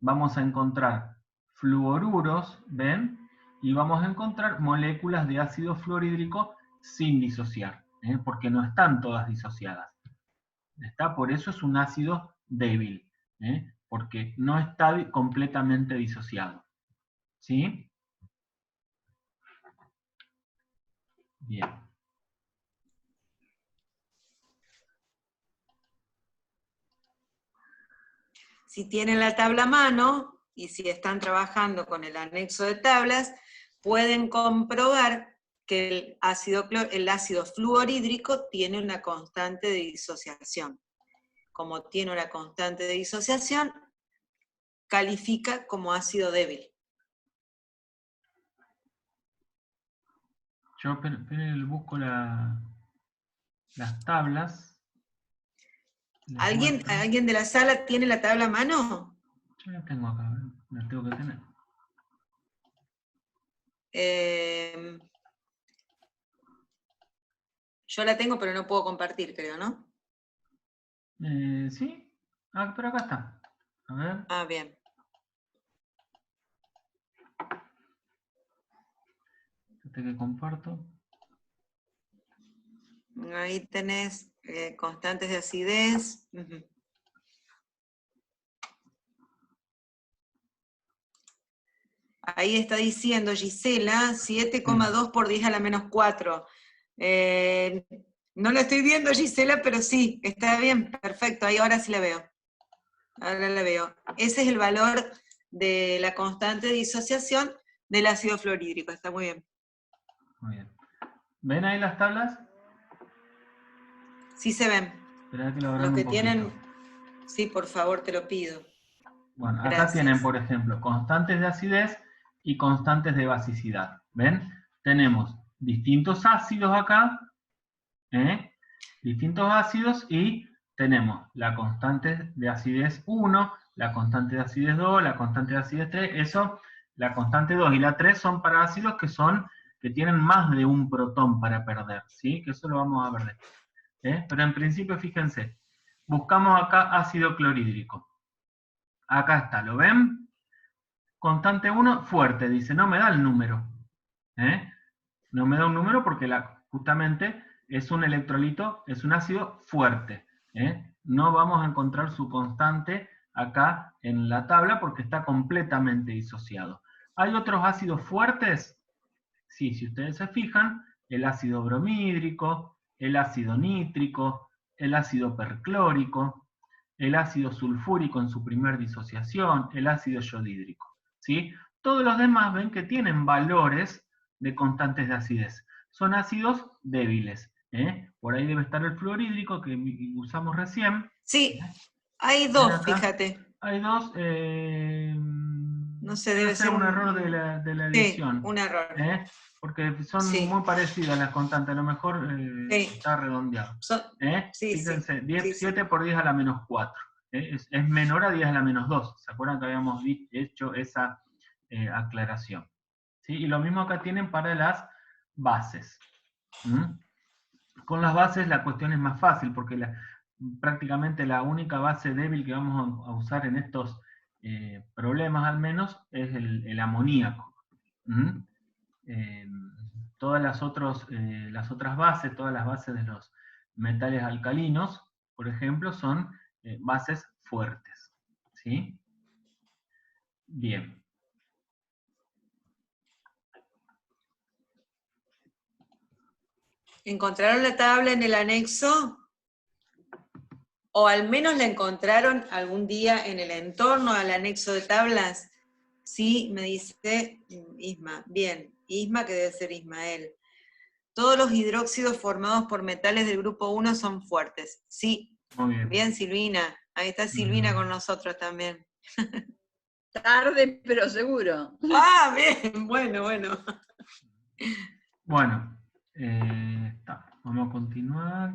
vamos a encontrar fluoruros, ¿ven? Y vamos a encontrar moléculas de ácido fluorhídrico sin disociar, porque no están todas disociadas. Por eso es un ácido débil, porque no está completamente disociado. ¿Sí? Bien. Si tienen la tabla a mano, y si están trabajando con el anexo de tablas, pueden comprobar que el ácido fluorhídrico tiene una constante de disociación. Como tiene una constante de disociación, califica como ácido débil. Yo busco las tablas. ¿Alguien de la sala tiene la tabla a mano? Yo la tengo acá, la tengo que tener. Yo la tengo, pero no puedo compartir, creo, ¿no? Sí, pero acá está. A ver. Ah, bien. Este que comparto. Ahí tenés constantes de acidez. Ahí está diciendo Gisela, 7,2 por 10 a la menos 4. No la estoy viendo, Gisela, pero sí, está bien, perfecto, ahí ahora sí la veo. Ahora la veo. Ese es el valor de la constante de disociación del ácido fluorhídrico, está muy bien. Muy bien. ¿Ven ahí las tablas? Sí se ven. Esperá que lo Los que tienen, sí, por favor, te lo pido. Bueno, acá tienen, por ejemplo, constantes de acidez y constantes de basicidad. ¿Ven? Tenemos distintos ácidos acá, distintos ácidos, y tenemos la constante de acidez 1, la constante de acidez 2, la constante de acidez 3, eso, la constante 2 y la 3 son para ácidos que tienen más de un protón para perder, ¿sí? Que eso lo vamos a ver después. Pero en principio, fíjense, buscamos acá ácido clorhídrico. Acá está, ¿lo ven? Constante 1, fuerte, dice, no me da el número. No me da un número porque justamente es un electrolito, es un ácido fuerte. No vamos a encontrar su constante acá en la tabla porque está completamente disociado. ¿Hay otros ácidos fuertes? Sí, si ustedes se fijan, el ácido bromhídrico, el ácido nítrico, el ácido perclórico, el ácido sulfúrico en su primer disociación, el ácido yodhídrico, ¿sí? Todos los demás ven que tienen valores de constantes de acidez. Son ácidos débiles. Por ahí debe estar el fluorhídrico que usamos recién. Sí, hay dos, fíjate. Hay dos. No sé, debe ser un error de la edición. Sí, un error. Porque son muy parecidas las constantes, a lo mejor está redondeado. Fíjense, 7 por 10 a la menos 4. Es menor a 10 a la menos 2. ¿Se acuerdan que habíamos hecho esa aclaración? ¿Sí? Y lo mismo acá tienen para las bases. Con las bases la cuestión es más fácil, porque prácticamente la única base débil que vamos a usar en estos problemas al menos es el amoníaco. Todas las otras bases, todas las bases de los metales alcalinos, por ejemplo, son bases fuertes. ¿Sí? Bien. ¿Encontraron la tabla en el anexo? ¿O al menos la encontraron algún día en el entorno al anexo de tablas? Sí, me dice Isma. Bien, Isma, que debe ser Ismael. Todos los hidróxidos formados por metales del grupo 1 son fuertes. Sí. Muy bien. Bien, Silvina. Ahí está Silvina con nosotros también. Tarde, pero seguro. Ah, bien, bueno. Bueno, vamos a continuar.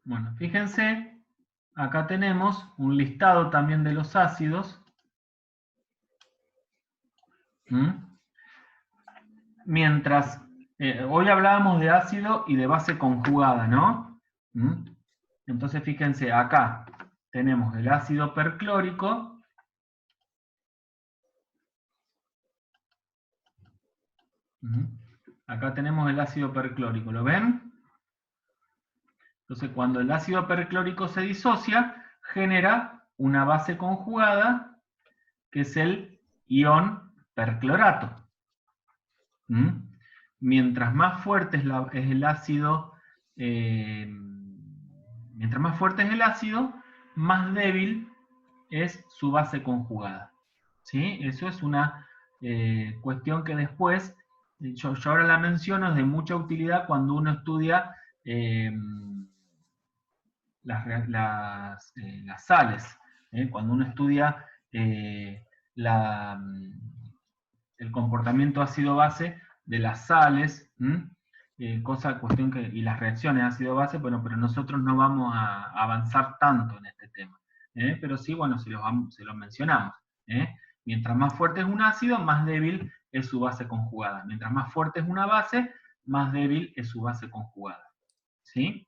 Bueno, fíjense, acá tenemos un listado también de los ácidos. Mientras, hoy hablábamos de ácido y de base conjugada, ¿no? Entonces fíjense, acá tenemos el ácido perclórico. Acá tenemos el ácido perclórico, ¿lo ven? Entonces cuando el ácido perclórico se disocia, genera una base conjugada, que es el ion perclorato. Mientras más fuerte es el ácido, mientras más fuerte es el ácido, más débil es su base conjugada. ¿Sí? Eso es una cuestión que después, yo ahora la menciono, es de mucha utilidad cuando uno estudia las sales, cuando uno estudia el comportamiento ácido-base de las sales, cuestión y las reacciones ácido-base, bueno, pero nosotros no vamos a avanzar tanto en este tema. Pero sí, bueno, se los mencionamos. Mientras más fuerte es un ácido, más débil es su base conjugada. Mientras más fuerte es una base, más débil es su base conjugada. ¿Sí?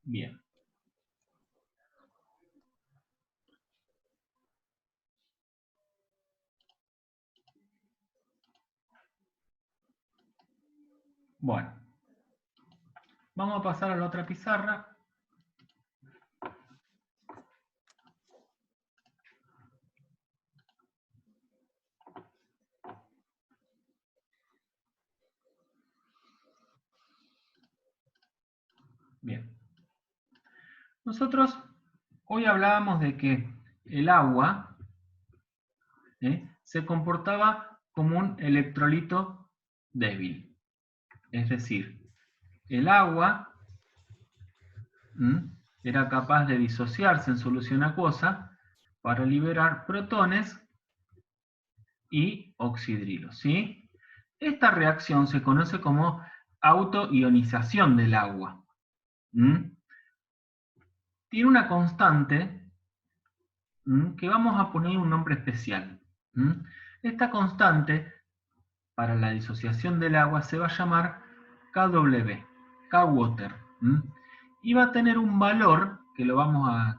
Bien. Bueno. Vamos a pasar a la otra pizarra. Bien. Nosotros hoy hablábamos de que el agua se comportaba como un electrolito débil. Es decir, el agua era capaz de disociarse en solución acuosa para liberar protones y oxidrilos, ¿sí? Esta reacción se conoce como autoionización del agua. Tiene una constante que vamos a ponerle un nombre especial. Esta constante, para la disociación del agua, se va a llamar KW, K-Water. Y va a tener un valor, que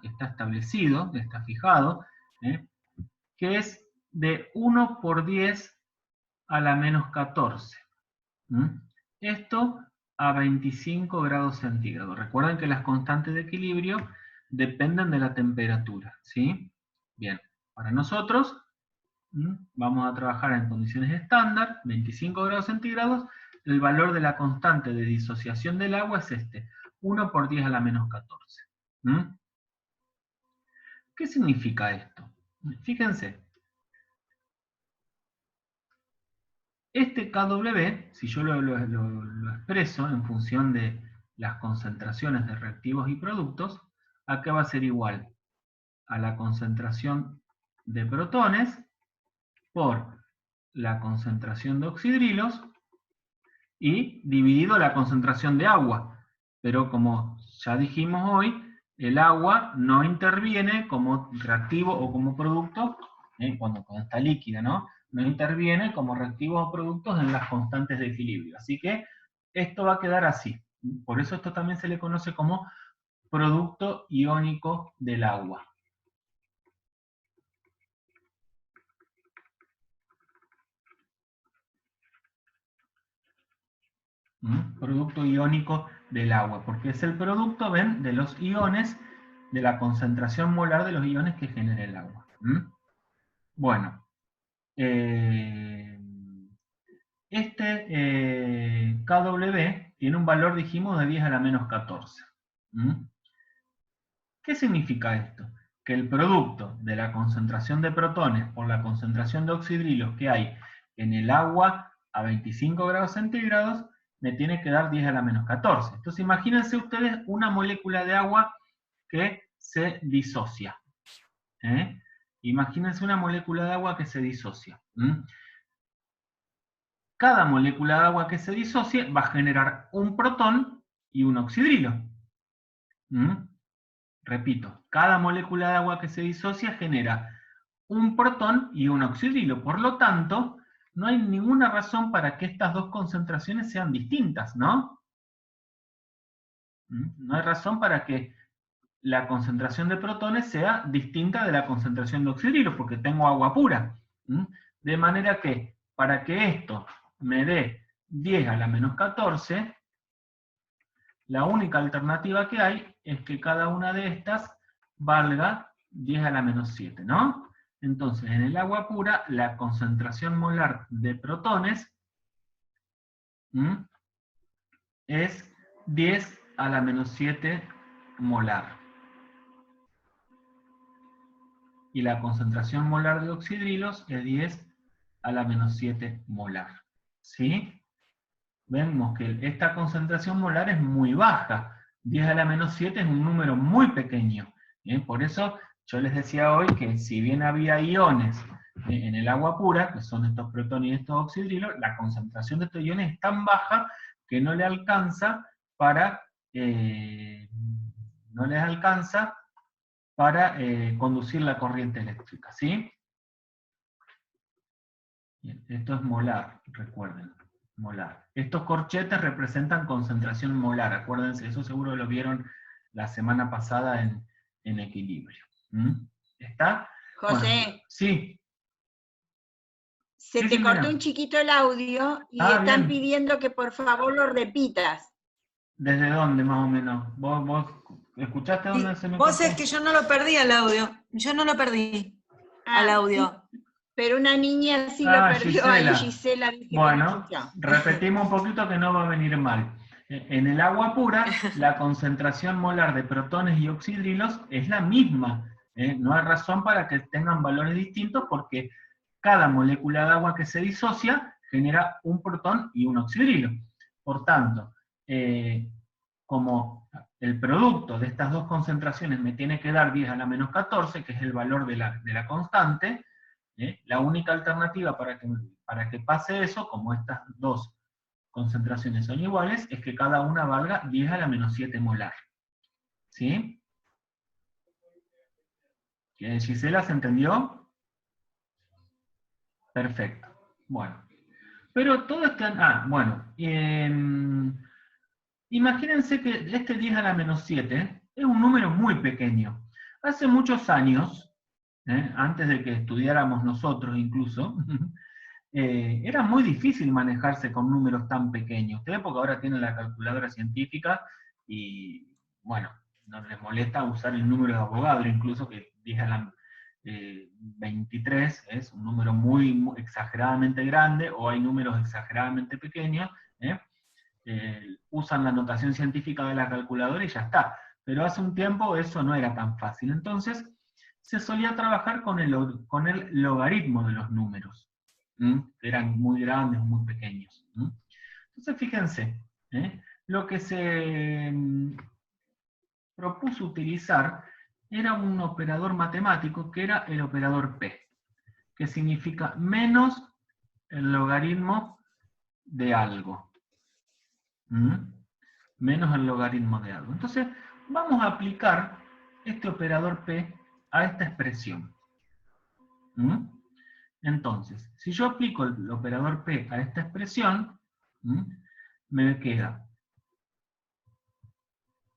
está establecido, está fijado, que es de 1 por 10 a la menos 14. Esto a 25 grados centígrados. Recuerden que las constantes de equilibrio dependen de la temperatura, ¿sí? Bien, para nosotros vamos a trabajar en condiciones estándar, 25 grados centígrados, el valor de la constante de disociación del agua es este, 1 por 10 a la menos 14. ¿Qué significa esto? Fíjense, este kW, si yo lo expreso en función de las concentraciones de reactivos y productos, acá va a ser igual a la concentración de protones por la concentración de oxidrilos y dividido la concentración de agua. Pero como ya dijimos hoy, el agua no interviene como reactivo o como producto, cuando está líquida, ¿no? No interviene como reactivos o productos en las constantes de equilibrio. Así que esto va a quedar así. Por eso esto también se le conoce como producto iónico del agua. Producto iónico del agua, porque es el producto, ven, de los iones, de la concentración molar de los iones que genera el agua. Bueno, este kW tiene un valor, dijimos, de 10 a la menos 14. ¿Qué significa esto? Que el producto de la concentración de protones por la concentración de oxidrilos que hay en el agua a 25 grados centígrados me tiene que dar 10 a la menos 14. Entonces imagínense ustedes una molécula de agua que se disocia. Imagínense una molécula de agua que se disocia. Cada molécula de agua que se disocie va a generar un protón y un oxidrilo. Repito, cada molécula de agua que se disocia genera un protón y un oxidrilo. Por lo tanto, no hay ninguna razón para que estas dos concentraciones sean distintas, ¿no? No hay razón para que la concentración de protones sea distinta de la concentración de oxidrilos, porque tengo agua pura. De manera que, para que esto me dé 10 a la menos 14, la única alternativa que hay es que cada una de estas valga 10 a la menos 7, ¿no? Entonces, en el agua pura, la concentración molar de protones es 10 a la menos 7 molar. Y la concentración molar de oxidrilos es 10 a la menos 7 molar. ¿Sí? Vemos que esta concentración molar es muy baja. 10 a la menos 7 es un número muy pequeño. Por eso yo les decía hoy que si bien había iones en el agua pura, que son estos protones y estos oxidrilos, la concentración de estos iones es tan baja que no le alcanza para, conducir la corriente eléctrica. ¿Sí? Bien, esto es molar, recuerden. Molar. Estos corchetes representan concentración molar, acuérdense, eso seguro lo vieron la semana pasada en equilibrio. ¿Está? José. Bueno, sí. Se te cortó un chiquito el audio y están pidiendo que por favor lo repitas. ¿Desde dónde más o menos? ¿Vos escuchaste dónde se me cortó? Vos es que yo no lo perdí al audio, yo no lo perdí al audio. Pero una niña sí lo perdió, Gisela. ahí Gisela dice bueno, repetimos un poquito que no va a venir mal. En el agua pura, la concentración molar de protones y oxidrilos es la misma. No hay razón para que tengan valores distintos porque cada molécula de agua que se disocia genera un protón y un oxidrilo. Por tanto, como el producto de estas dos concentraciones me tiene que dar 10 a la menos 14, que es el valor de la constante, la única alternativa para que pase eso, como estas dos concentraciones son iguales, es que cada una valga 10 a la menos 7 molar. ¿Sí? ¿Gisela se entendió? Perfecto. Bueno. Pero todo está... bueno. Imagínense que este 10 a la menos 7 es un número muy pequeño. Hace muchos años, antes de que estudiáramos nosotros incluso, era muy difícil manejarse con números tan pequeños. Ustedes porque ahora tienen la calculadora científica y, bueno, no les molesta usar el número de Avogadro, incluso que 10 a la 23 es un número muy exageradamente grande, o hay números exageradamente pequeños, usan la notación científica de la calculadora y ya está. Pero hace un tiempo eso no era tan fácil. Entonces, se solía trabajar con el logaritmo de los números, que eran muy grandes o muy pequeños. Entonces, fíjense, lo que se propuso utilizar era un operador matemático que era el operador P, que significa menos el logaritmo de algo. Menos el logaritmo de algo. Entonces, vamos a aplicar este operador P a esta expresión. Entonces, si yo aplico el operador P a esta expresión, me queda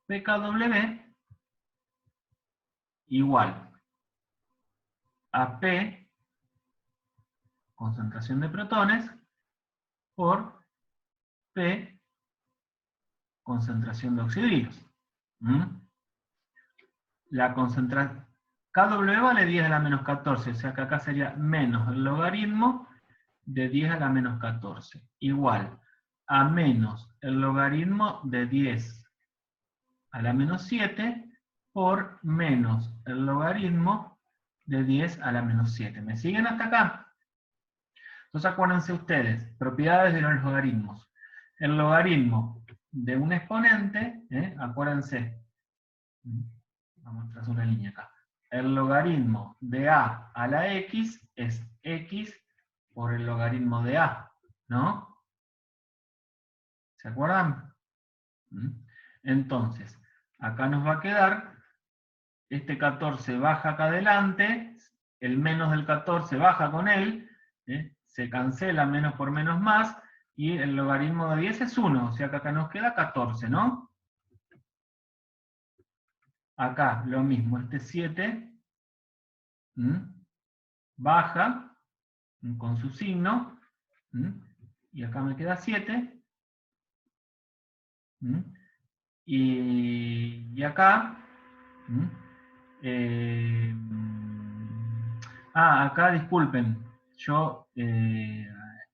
PKW igual a P, concentración de protones, por P, concentración de oxidrilos. La concentración KW vale 10 a la menos 14, o sea que acá sería menos el logaritmo de 10 a la menos 14, igual a menos el logaritmo de 10 a la menos 7 por menos el logaritmo de 10 a la menos 7. ¿Me siguen hasta acá? Entonces acuérdense ustedes, propiedades de los logaritmos. El logaritmo de un exponente, acuérdense, vamos a trazar una línea acá. El logaritmo de a la x es x por el logaritmo de a, ¿no? ¿Se acuerdan? Entonces, acá nos va a quedar, este 14 baja acá adelante, el menos del 14 baja con él, se cancela menos por menos más, y el logaritmo de 10 es 1, o sea que acá nos queda 14, ¿no? Acá lo mismo, este 7 baja con su signo, y acá me queda 7, y acá, acá disculpen, yo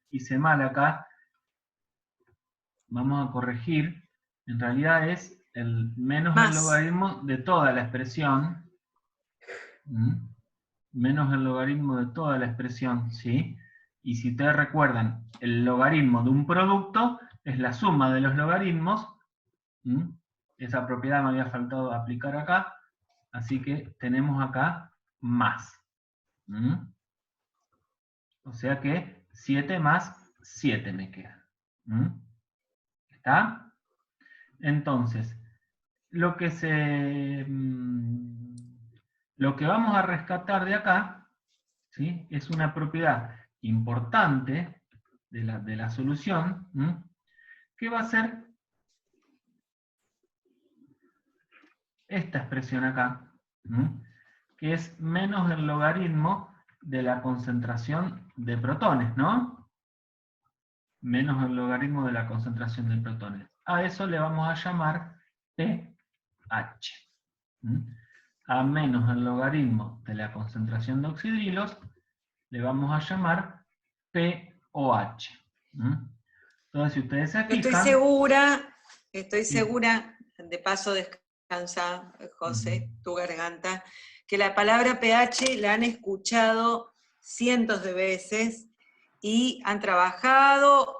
hice mal acá, vamos a corregir, en realidad es el menos el logaritmo de toda la expresión, menos el logaritmo de toda la expresión, ¿sí? Y si ustedes recuerdan, el logaritmo de un producto es la suma de los logaritmos, esa propiedad me había faltado aplicar acá, así que tenemos acá más. O sea que 7 más 7 me queda. ¿Está? Entonces, lo que vamos a rescatar de acá, ¿sí? Es una propiedad importante de la solución, que va a ser esta expresión acá, que es menos el logaritmo de la concentración de protones, ¿no? Menos el logaritmo de la concentración de protones. A eso le vamos a llamar pH. A menos el logaritmo de la concentración de oxidrilos, le vamos a llamar pOH. Entonces, si ustedes se fijan... Estoy segura, de paso descansa, José, tu garganta, que la palabra pH la han escuchado cientos de veces y han trabajado,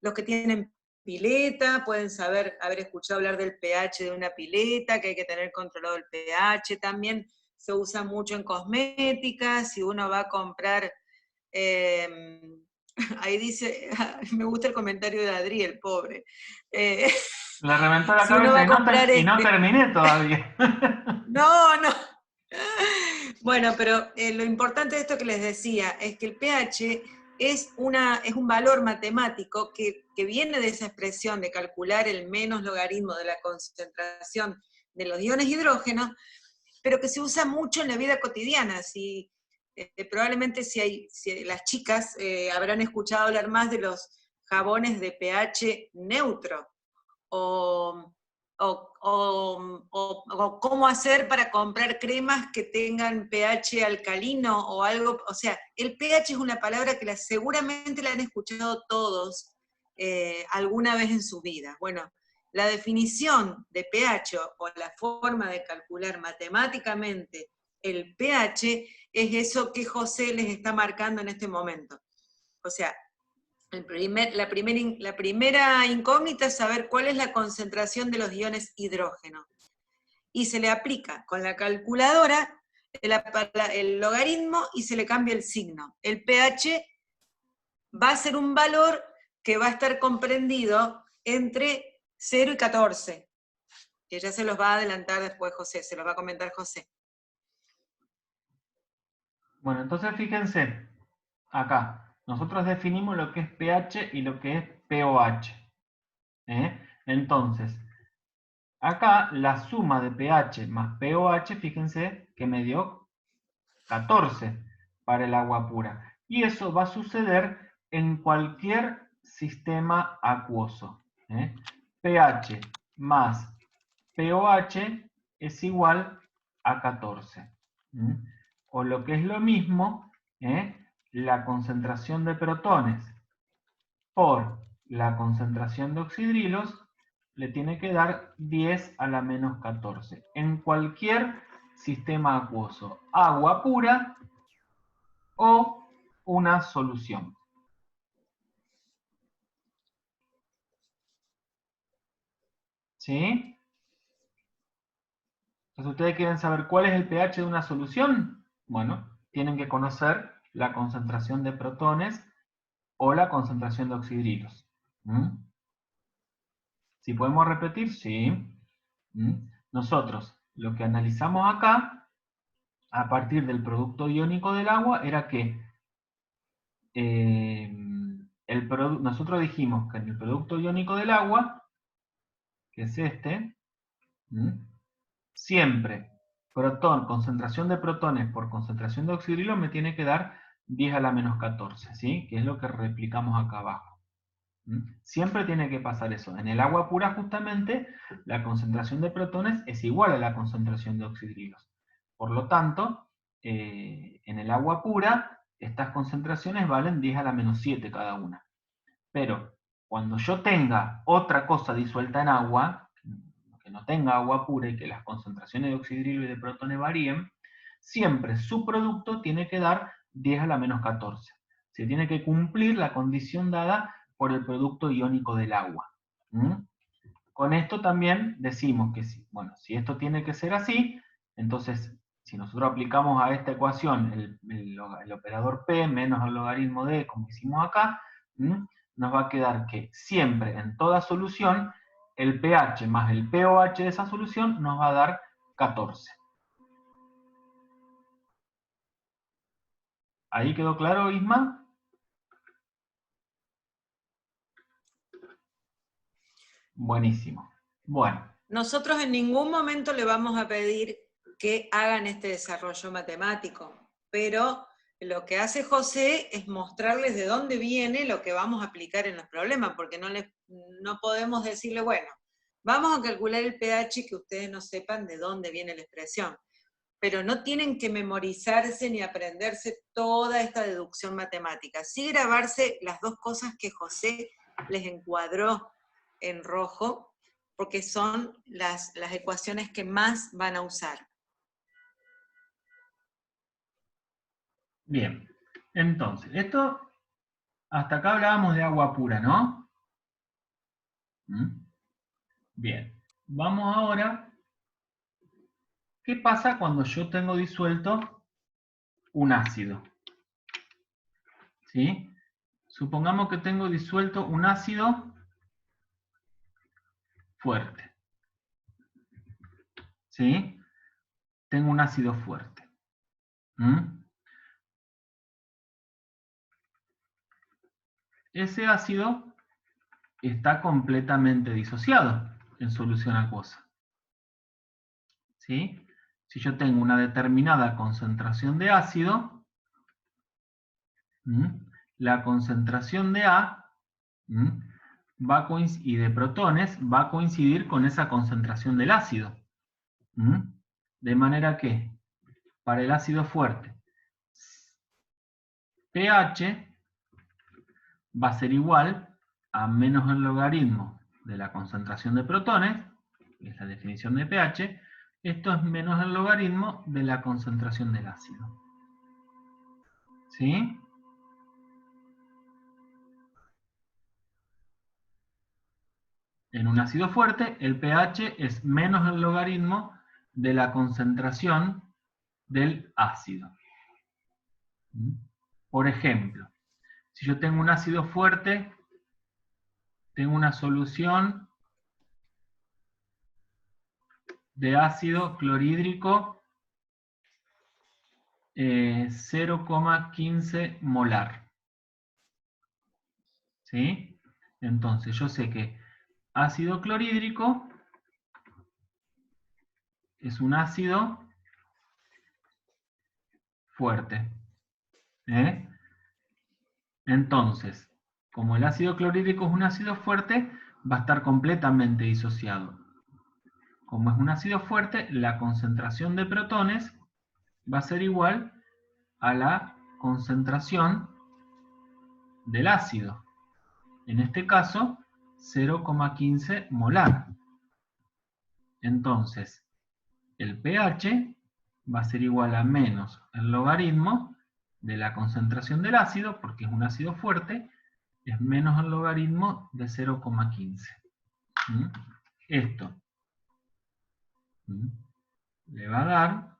los que tienen pileta pueden haber escuchado hablar del pH de una pileta, que hay que tener controlado el pH, también se usa mucho en cosmética, si uno va a comprar, ahí dice, me gusta el comentario de Adriel, pobre. Le reventó la cabeza y no terminé todavía. No. Bueno, pero lo importante de esto que les decía es que el pH es un valor matemático que viene de esa expresión de calcular el menos logaritmo de la concentración de los iones hidrógenos, pero que se usa mucho en la vida cotidiana. Si probablemente si las chicas habrán escuchado hablar más de los jabones de pH neutro, o cómo hacer para comprar cremas que tengan pH alcalino o algo. O sea, el pH es una palabra que seguramente la han escuchado todos alguna vez en su vida. Bueno, la definición de pH o la forma de calcular matemáticamente el pH es eso que José les está marcando en este momento. O sea, la primera incógnita es saber cuál es la concentración de los iones hidrógeno. Y se le aplica con la calculadora el logaritmo y se le cambia el signo. El pH va a ser un valor que va a estar comprendido entre 0 y 14, que ya se los va a adelantar después José, se los va a comentar José. Bueno, entonces fíjense, acá. Nosotros definimos lo que es pH y lo que es pOH. Entonces, acá la suma de pH más pOH, fíjense que me dio 14 para el agua pura. Y eso va a suceder en cualquier sistema acuoso. pH más pOH es igual a 14. O lo que es lo mismo, la concentración de protones por la concentración de oxidrilos le tiene que dar 10 a la menos 14. En cualquier sistema acuoso, agua pura o una solución. ¿Sí? Entonces, ¿ustedes quieren saber cuál es el pH de una solución? Bueno, tienen que conocer la concentración de protones o la concentración de oxidrilos. ¿Sí podemos repetir? Sí. Nosotros lo que analizamos acá, a partir del producto iónico del agua, era que nosotros dijimos que en el producto iónico del agua, que es este, siempre concentración de protones por concentración de oxidrilos me tiene que dar 10 a la menos 14, ¿sí? Que es lo que replicamos acá abajo. Siempre tiene que pasar eso. En el agua pura, justamente, la concentración de protones es igual a la concentración de oxidrilos. Por lo tanto, en el agua pura, estas concentraciones valen 10 a la menos 7 cada una. Pero cuando yo tenga otra cosa disuelta en agua, que no tenga agua pura y que las concentraciones de oxidrilo y de protones varíen, siempre su producto tiene que dar 10 a la menos 14. Se tiene que cumplir la condición dada por el producto iónico del agua. Con esto también decimos que si esto tiene que ser así, entonces si nosotros aplicamos a esta ecuación el operador P menos el logaritmo D, como hicimos acá, nos va a quedar que siempre en toda solución el pH más el pOH de esa solución nos va a dar 14. ¿Ahí quedó claro, Isma? Buenísimo. Bueno. Nosotros en ningún momento le vamos a pedir que hagan este desarrollo matemático, pero lo que hace José es mostrarles de dónde viene lo que vamos a aplicar en los problemas, porque no podemos decirle, bueno, vamos a calcular el pH que ustedes no sepan de dónde viene la expresión, pero no tienen que memorizarse ni aprenderse toda esta deducción matemática, sí grabarse las dos cosas que José les encuadró en rojo, porque son las ecuaciones que más van a usar. Bien, entonces, hasta acá hablábamos de agua pura, ¿no? Bien, vamos ahora, ¿qué pasa cuando yo tengo disuelto un ácido? ¿Sí? Supongamos que tengo disuelto un ácido fuerte. ¿Sí? Tengo un ácido fuerte. Ese ácido está completamente disociado en solución acuosa. ¿Sí? Si yo tengo una determinada concentración de ácido, la concentración de A y de protones va a coincidir con esa concentración del ácido. De manera que, para el ácido fuerte, pH va a ser igual a menos el logaritmo de la concentración de protones, que es la definición de pH, esto es menos el logaritmo de la concentración del ácido. ¿Sí? En un ácido fuerte, el pH es menos el logaritmo de la concentración del ácido. Por ejemplo, si yo tengo un ácido fuerte, tengo una solución de ácido clorhídrico 0,15 molar. ¿Sí? Entonces yo sé que ácido clorhídrico es un ácido fuerte. Entonces, como el ácido clorhídrico es un ácido fuerte, va a estar completamente disociado. Como es un ácido fuerte, la concentración de protones va a ser igual a la concentración del ácido. En este caso, 0,15 molar. Entonces, el pH va a ser igual a menos el logaritmo de la concentración del ácido, porque es un ácido fuerte, es menos el logaritmo de 0,15. Esto le va a dar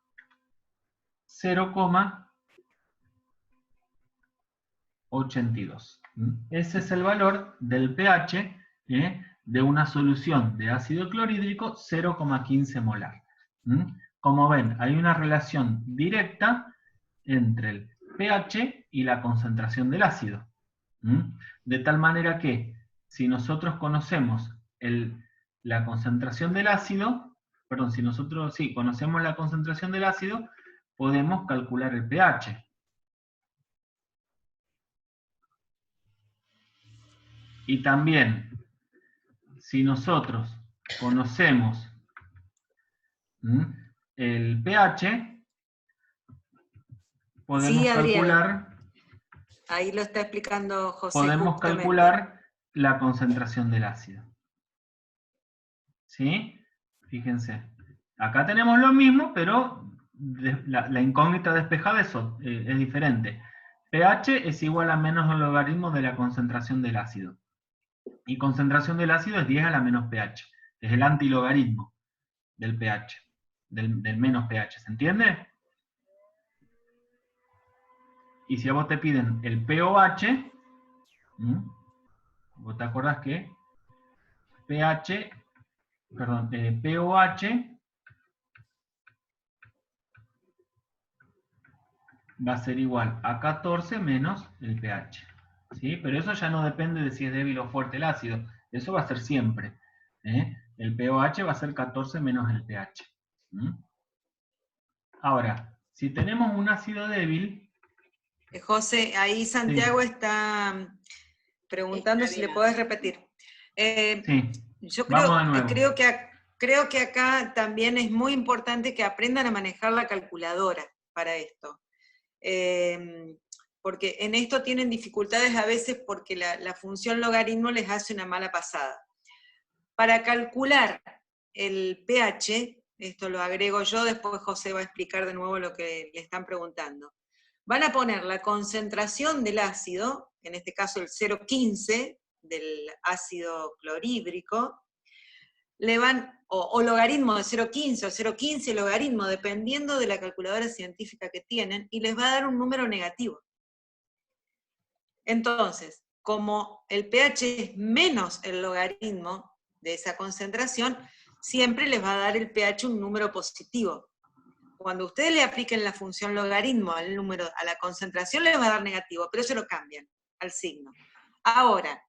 0,82. Ese es el valor del pH de una solución de ácido clorhídrico 0,15 molar. Como ven, hay una relación directa entre el pH y la concentración del ácido. De tal manera que, si nosotros conocemos la concentración del ácido, perdón, si nosotros conocemos la concentración del ácido, podemos calcular el pH. Y también, si nosotros conocemos el pH, podemos calcular... Ahí lo está explicando José. Podemos calcular la concentración del ácido. ¿Sí? Fíjense. Acá tenemos lo mismo, pero la incógnita despejada es diferente. pH es igual a menos el logaritmo de la concentración del ácido. Y concentración del ácido es 10 a la menos pH. Es el antilogaritmo del pH, del menos pH. ¿Se entiende? Y si a vos te piden el pOH, vos te acordás que pOH va a ser igual a 14 menos el pH. ¿Sí? Pero eso ya no depende de si es débil o fuerte el ácido. Eso va a ser siempre. El pOH va a ser 14 menos el pH. Ahora, si tenemos un ácido débil... José, ahí Santiago está preguntando si le podés repetir. Sí. Yo creo que acá también es muy importante que aprendan a manejar la calculadora para esto. Porque en esto tienen dificultades a veces porque la función logaritmo les hace una mala pasada. Para calcular el pH, esto lo agrego yo, después José va a explicar de nuevo lo que le están preguntando. Van a poner la concentración del ácido, en este caso el 0,15 del ácido clorhídrico, o logaritmo de 0,15 o 0,15 logaritmo, dependiendo de la calculadora científica que tienen, y les va a dar un número negativo. Entonces, como el pH es menos el logaritmo de esa concentración, siempre les va a dar el pH un número positivo. Cuando ustedes le apliquen la función logaritmo a la concentración, les va a dar negativo, pero eso lo cambian al signo. Ahora,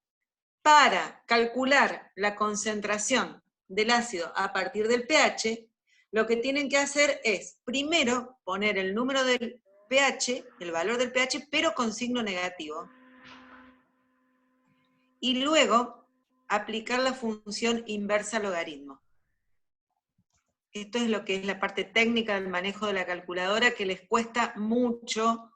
para calcular la concentración del ácido a partir del pH, lo que tienen que hacer es, primero, poner el número del pH, el valor del pH, pero con signo negativo. Y luego aplicar la función inversa logaritmo. Esto es lo que es la parte técnica del manejo de la calculadora, que les cuesta mucho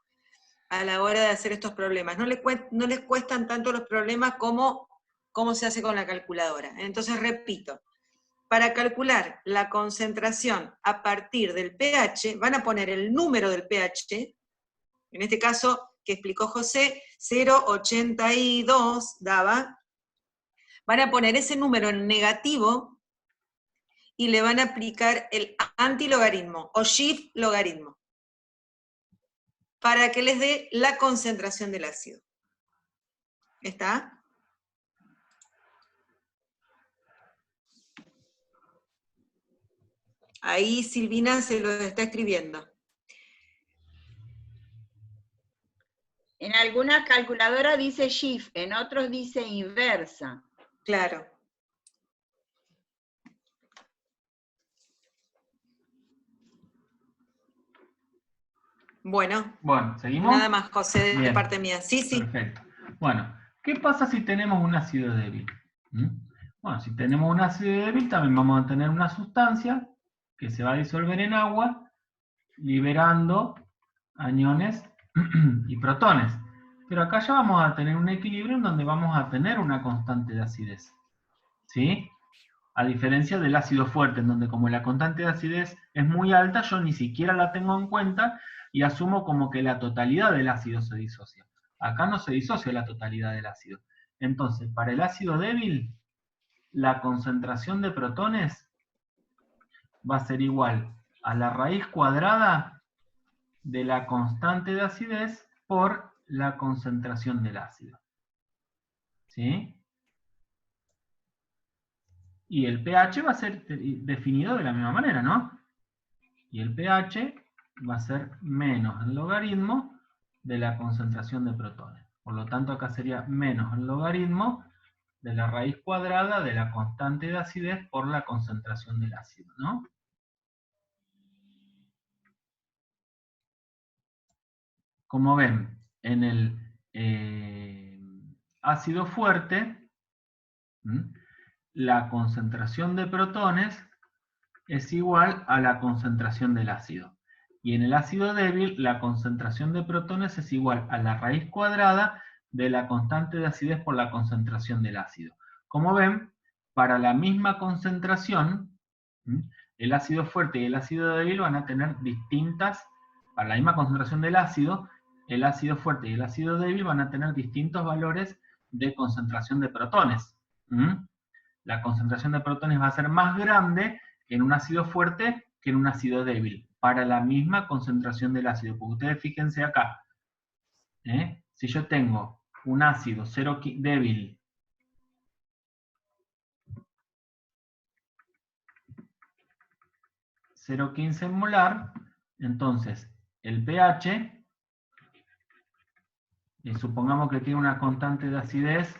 a la hora de hacer estos problemas. No les cuestan tanto los problemas como cómo se hace con la calculadora. Entonces, repito, para calcular la concentración a partir del pH, van a poner el número del pH, en este caso, que explicó José, 0,82 daba, van a poner ese número en negativo, y le van a aplicar el antilogaritmo o shift logaritmo para que les dé la concentración del ácido. ¿Está? Ahí Silvina se lo está escribiendo. En algunas calculadoras dice shift, en otros dice inversa. Claro. Bueno, ¿seguimos? Nada más, José, de parte mía. Sí. Perfecto. Bueno, ¿qué pasa si tenemos un ácido débil? Bueno, si tenemos un ácido débil, también vamos a tener una sustancia que se va a disolver en agua, liberando aniones y protones. Pero acá ya vamos a tener un equilibrio en donde vamos a tener una constante de acidez. ¿Sí? A diferencia del ácido fuerte, en donde como la constante de acidez es muy alta, yo ni siquiera la tengo en cuenta y asumo como que la totalidad del ácido se disocia. Acá no se disocia la totalidad del ácido. Entonces, para el ácido débil, la concentración de protones va a ser igual a la raíz cuadrada de la constante de acidez por la concentración del ácido. ¿Sí? Y el pH va a ser definido de la misma manera, ¿no? Y el pH va a ser menos el logaritmo de la concentración de protones. Por lo tanto, acá sería menos el logaritmo de la raíz cuadrada de la constante de acidez por la concentración del ácido, ¿no? Como ven, en el ácido fuerte, la concentración de protones es igual a la concentración del ácido. Y en el ácido débil, la concentración de protones es igual a la raíz cuadrada de la constante de acidez por la concentración del ácido. Como ven, para la misma concentración, el ácido fuerte y el ácido débil van a tener distintas, para la misma concentración del ácido, el ácido fuerte y el ácido débil van a tener distintos valores de concentración de protones. La concentración de protones va a ser más grande en un ácido fuerte que en un ácido débil, para la misma concentración del ácido. Porque ustedes fíjense acá, si yo tengo un ácido débil (0,15 molar), entonces el pH, supongamos que tiene una constante de acidez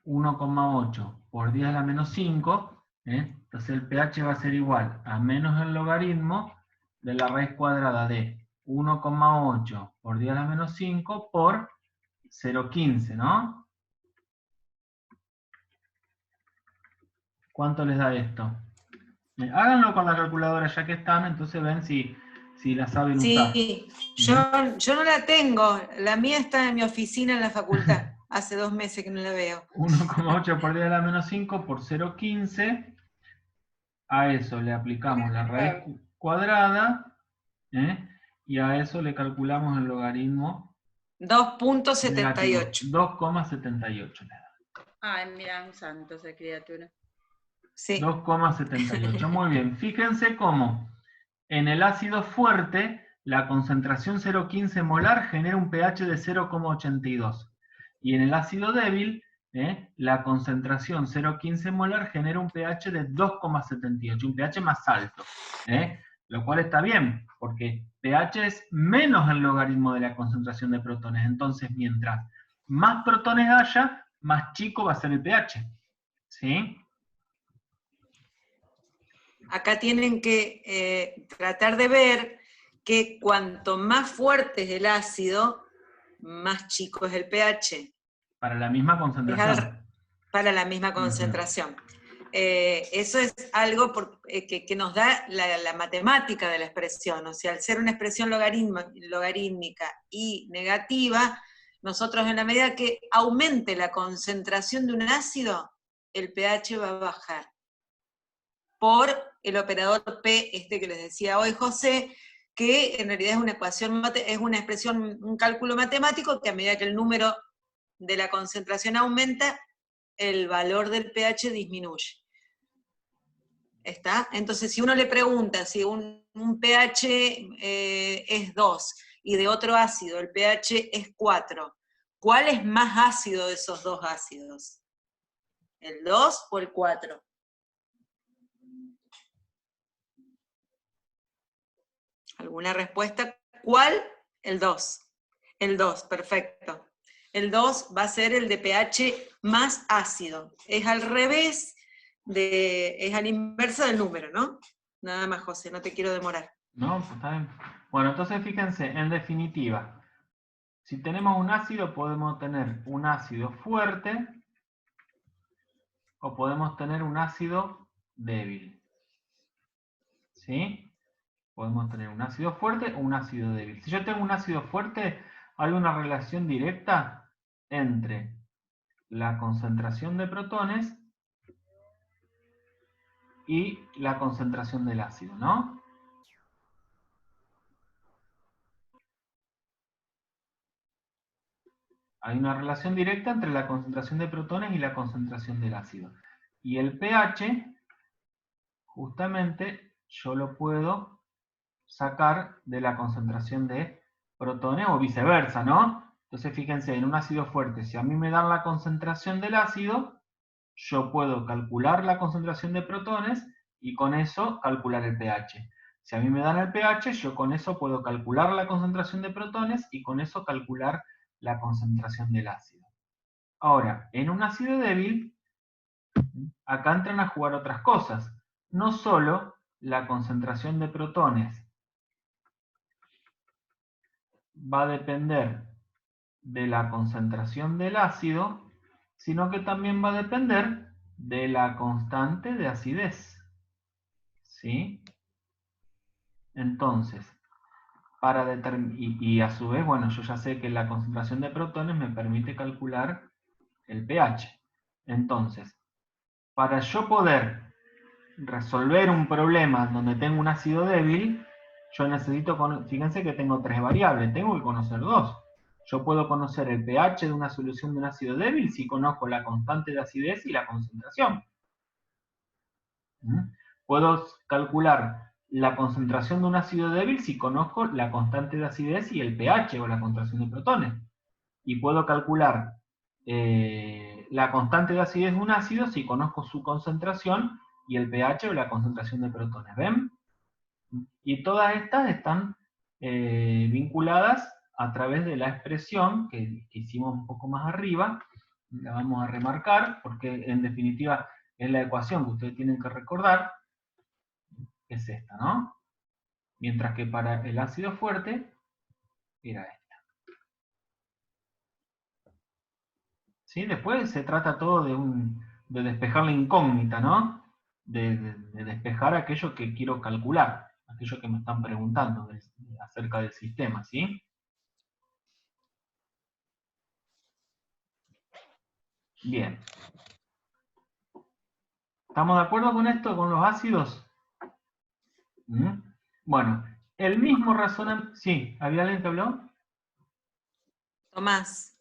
1,8 por 10 a la menos 5, entonces el pH va a ser igual a menos el logaritmo de la raíz cuadrada de 1,8 por 10 a la menos 5 por 0,15, ¿no? ¿Cuánto les da esto? Háganlo con la calculadora ya que están, entonces ven si la saben usar. Sí, yo no la tengo, la mía está en mi oficina en la facultad. Hace 2 meses que no la veo. 1,8 por 10 a la menos 5 por 0,15. A eso le aplicamos la raíz cuadrada, y a eso le calculamos el logaritmo 2.78. 2,78. Ay, mira, un santo esa criatura. Sí. 2,78. Muy bien. Fíjense cómo en el ácido fuerte la concentración 0,15 molar genera un pH de 0,82. Y en el ácido débil, la concentración 0,15 molar genera un pH de 2,78, un pH más alto. Lo cual está bien, porque pH es menos el logaritmo de la concentración de protones. Entonces, mientras más protones haya, más chico va a ser el pH. ¿Sí? Acá tienen que tratar de ver que cuanto más fuerte es el ácido, más chico es el pH. Para la misma concentración. Para la misma concentración. Eso es algo que nos da la matemática de la expresión. O sea, al ser una expresión logarítmica y negativa, nosotros en la medida que aumente la concentración de un ácido, el pH va a bajar. Por el operador P, que les decía hoy José, que en realidad es una ecuación, es una expresión, un cálculo matemático que a medida que el número de la concentración aumenta, el valor del pH disminuye. ¿Está? Entonces, si uno le pregunta si un pH es 2 y de otro ácido el pH es 4, ¿cuál es más ácido de esos dos ácidos? ¿El 2 o el 4? ¿Alguna respuesta? ¿Cuál? El 2. El 2, perfecto. El 2 va a ser el de pH más ácido. Es al revés, es a la inversa del número, ¿no? Nada más, José, no te quiero demorar. No, pues está bien. Bueno, entonces fíjense, en definitiva, si tenemos un ácido, podemos tener un ácido fuerte o podemos tener un ácido débil. ¿Sí? Podemos tener un ácido fuerte o un ácido débil. Si yo tengo un ácido fuerte, hay una relación directa entre la concentración de protones y la concentración del ácido, ¿no? Hay una relación directa entre la concentración de protones y la concentración del ácido. Y el pH, justamente, yo lo puedo sacar de la concentración de protones o viceversa, ¿no? Entonces fíjense, en un ácido fuerte, si a mí me dan la concentración del ácido, yo puedo calcular la concentración de protones y con eso calcular el pH. Si a mí me dan el pH, yo con eso puedo calcular la concentración de protones y con eso calcular la concentración del ácido. Ahora, en un ácido débil, acá entran a jugar otras cosas. No solo la concentración de protones va a depender de la concentración del ácido, sino que también va a depender de la constante de acidez. ¿Sí? Entonces, para determinar, y a su vez, bueno, yo ya sé que la concentración de protones me permite calcular el pH. Entonces, para yo poder resolver un problema donde tengo un ácido débil, yo necesito, fíjense que tengo tres variables, tengo que conocer dos. Yo puedo conocer el pH de una solución de un ácido débil si conozco la constante de acidez y la concentración. Puedo calcular la concentración de un ácido débil si conozco la constante de acidez y el pH o la concentración de protones. Y puedo calcular la constante de acidez de un ácido si conozco su concentración y el pH o la concentración de protones. ¿Ven? Y todas estas están vinculadas a través de la expresión que hicimos un poco más arriba. La vamos a remarcar porque en definitiva es la ecuación que ustedes tienen que recordar. Es esta, ¿no? Mientras que para el ácido fuerte era esta. ¿Sí? Después se trata todo de despejar la incógnita, ¿no? De despejar aquello que quiero calcular, aquello que me están preguntando acerca del sistema, ¿sí? Bien. ¿Estamos de acuerdo con esto, con los ácidos? Bueno, el mismo razonamiento... Sí, ¿había alguien que habló? Tomás.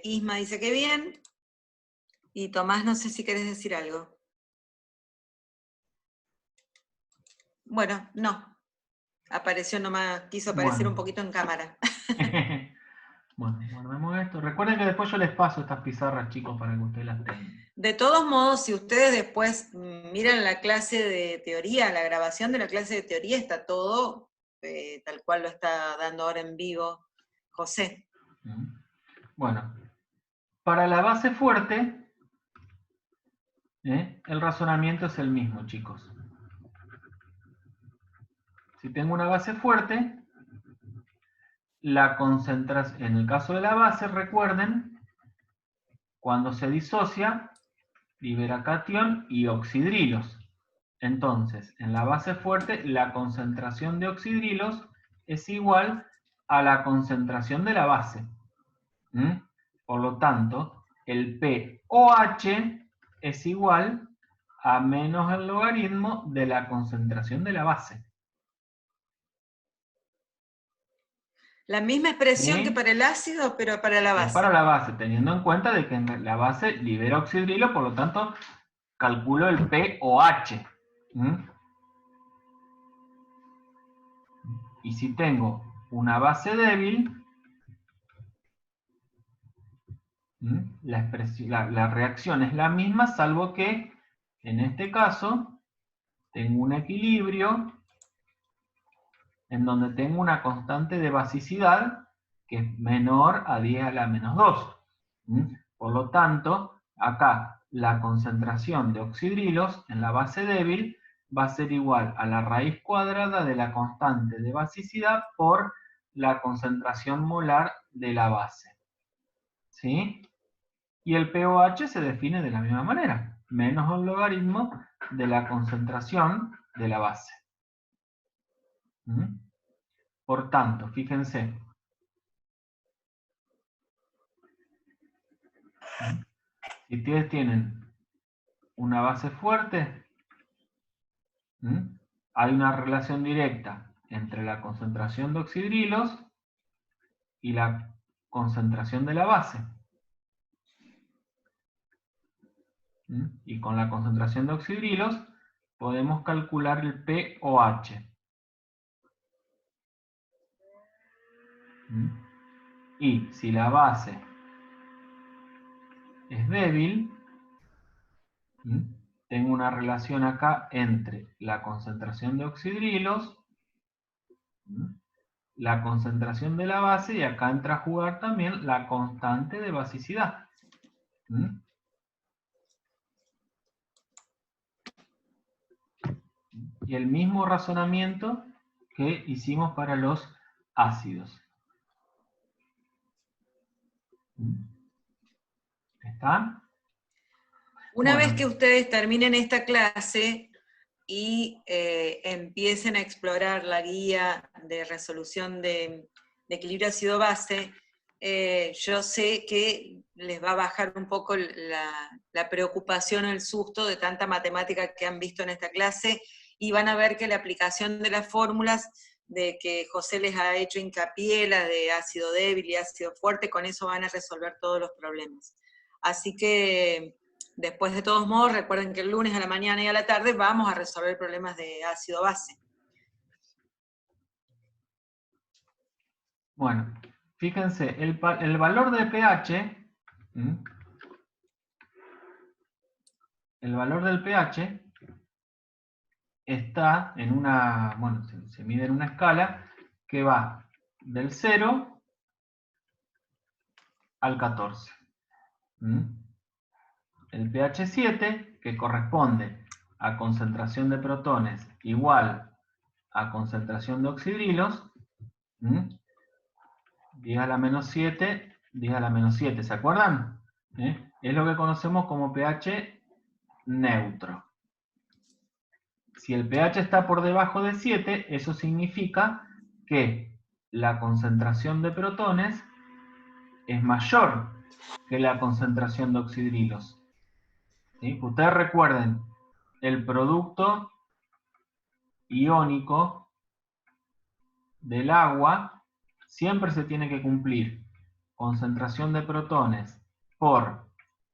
Isma dice que bien. Y Tomás, no sé si querés decir algo. Bueno, no. Apareció nomás, quiso aparecer un poquito en cámara. Bueno, vemos esto. Recuerden que después yo les paso estas pizarras, chicos, para que ustedes las tengan. De todos modos, si ustedes después miran la clase de teoría, la grabación de la clase de teoría, está todo tal cual lo está dando ahora en vivo José. Bueno, para la base fuerte, el razonamiento es el mismo, chicos. Si tengo una base fuerte, la concentración, en el caso de la base, recuerden, cuando se disocia, libera catión y oxidrilos. Entonces, en la base fuerte, la concentración de oxidrilos es igual a la concentración de la base. Por lo tanto, el pOH es igual a menos el logaritmo de la concentración de la base. La misma expresión que para el ácido, pero para la base. Es para la base, teniendo en cuenta de que la base libera oxidrilo, por lo tanto, calculo el pOH. Y si tengo una base débil, la reacción es la misma, salvo que, en este caso, tengo un equilibrio en donde tengo una constante de basicidad que es menor a 10 a la menos 2. Por lo tanto, acá la concentración de oxidrilos en la base débil va a ser igual a la raíz cuadrada de la constante de basicidad por la concentración molar de la base. ¿Sí? Y el pOH se define de la misma manera, menos el logaritmo de la concentración de la base. Por tanto, fíjense, si ustedes tienen una base fuerte, hay una relación directa entre la concentración de oxidrilos y la concentración de la base. Y con la concentración de oxidrilos podemos calcular el pOH. Y si la base es débil, tengo una relación acá entre la concentración de oxidrilos, la concentración de la base, y acá entra a jugar también la constante de basicidad. Y el mismo razonamiento que hicimos para los ácidos. ¿Está? Una vez que ustedes terminen esta clase y empiecen a explorar la guía de resolución de equilibrio ácido-base, yo sé que les va a bajar un poco la preocupación o el susto de tanta matemática que han visto en esta clase, y van a ver que la aplicación de las fórmulas de que José les ha hecho hincapié, la de ácido débil y ácido fuerte, con eso van a resolver todos los problemas. Así que, después de todos modos, recuerden que el lunes a la mañana y a la tarde vamos a resolver problemas de ácido-base. Bueno, fíjense, el valor de pH, el valor del pH está en una, bueno, se mide en una escala que va del 0 al 14. El pH 7, que corresponde a concentración de protones igual a concentración de oxidrilos, 10 a la menos 7, 10 a la menos 7, ¿se acuerdan? Es lo que conocemos como pH neutro. Si el pH está por debajo de 7, eso significa que la concentración de protones es mayor que la concentración de oxidrilos. ¿Sí? Ustedes recuerden, el producto iónico del agua siempre se tiene que cumplir concentración de protones por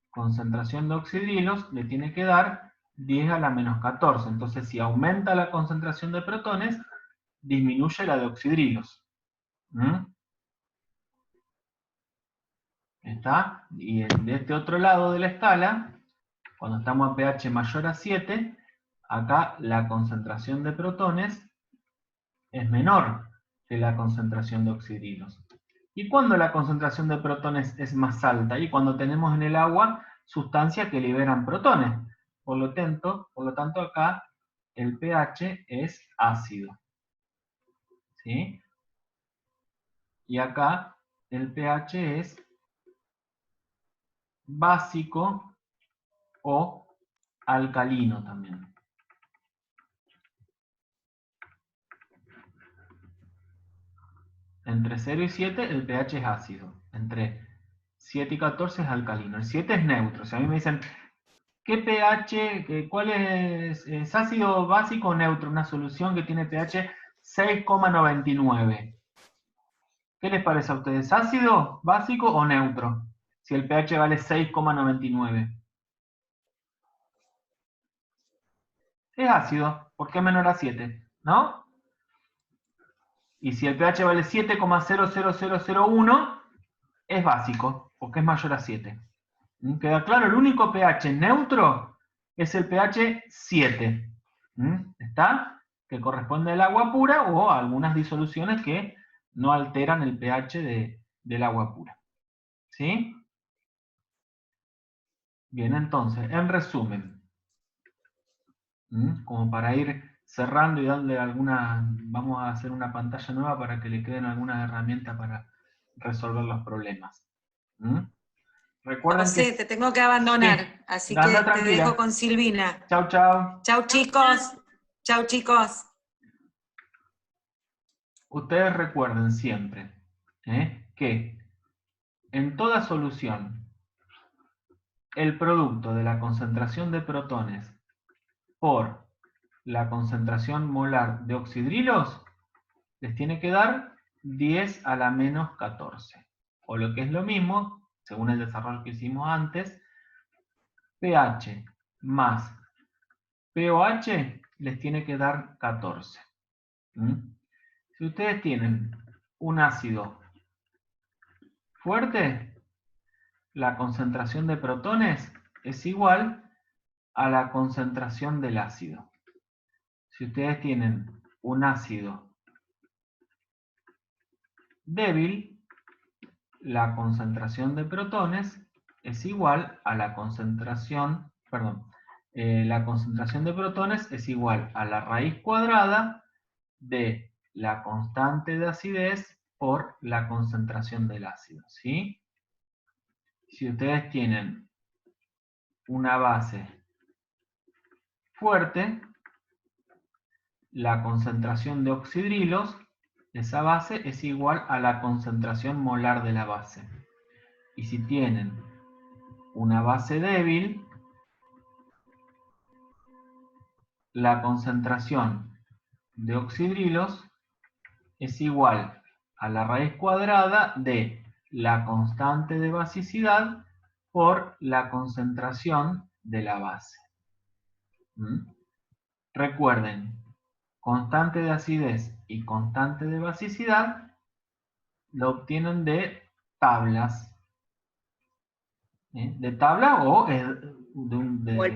concentración de oxidrilos, le tiene que dar 10 a la menos 14. Entonces, si aumenta la concentración de protones, disminuye la de oxidrilos. ¿Está? Y de este otro lado de la escala, cuando estamos a pH mayor a 7, acá la concentración de protones es menor que la concentración de oxidrilos. ¿Y cuándo la concentración de protones es más alta? Y cuando tenemos en el agua sustancias que liberan protones. Por lo tanto, acá el pH es ácido. ¿sí? Y acá el pH es básico o alcalino también. Entre 0 y 7 el pH es ácido. Entre 7 y 14 es alcalino. El 7 es neutro. Si a mí me dicen, ¿qué pH, cuál es ácido básico o neutro? Una solución que tiene pH 6,99. ¿Qué les parece a ustedes? ¿Ácido, básico o neutro? Si el pH vale 6,99. Es ácido, porque es menor a 7, ¿no? Y si el pH vale 7,00001, es básico, porque es mayor a 7. ¿Queda claro? El único pH neutro es el pH 7. ¿Está? Que corresponde al agua pura o a algunas disoluciones que no alteran el pH del agua pura. ¿Sí? Bien, entonces, en resumen, como para ir cerrando y darle alguna, vamos a hacer una pantalla nueva para que le queden algunas herramientas para resolver los problemas. Recuerden José, te tengo que abandonar, sí, así anda que te dejo con Silvina. Chau, chau. Chau, chicos. Chau, chicos. Ustedes recuerden siempre que en toda solución el producto de la concentración de protones por la concentración molar de oxidrilos les tiene que dar 10 a la menos 14. O lo que es lo mismo, según el desarrollo que hicimos antes, pH más pOH les tiene que dar 14. Si ustedes tienen un ácido fuerte, la concentración de protones es igual a la concentración del ácido. Si ustedes tienen un ácido débil, la concentración de protones es igual a la concentración, la concentración de protones es igual a la raíz cuadrada de la constante de acidez por la concentración del ácido, ¿sí? Si ustedes tienen una base fuerte, la concentración de oxidrilos de esa base es igual a la concentración molar de la base. Y si tienen una base débil, la concentración de oxidrilos es igual a la raíz cuadrada de la constante de basicidad por la concentración de la base. Recuerden, constante de acidez y constante de basicidad lo obtienen de tablas. De tabla o o el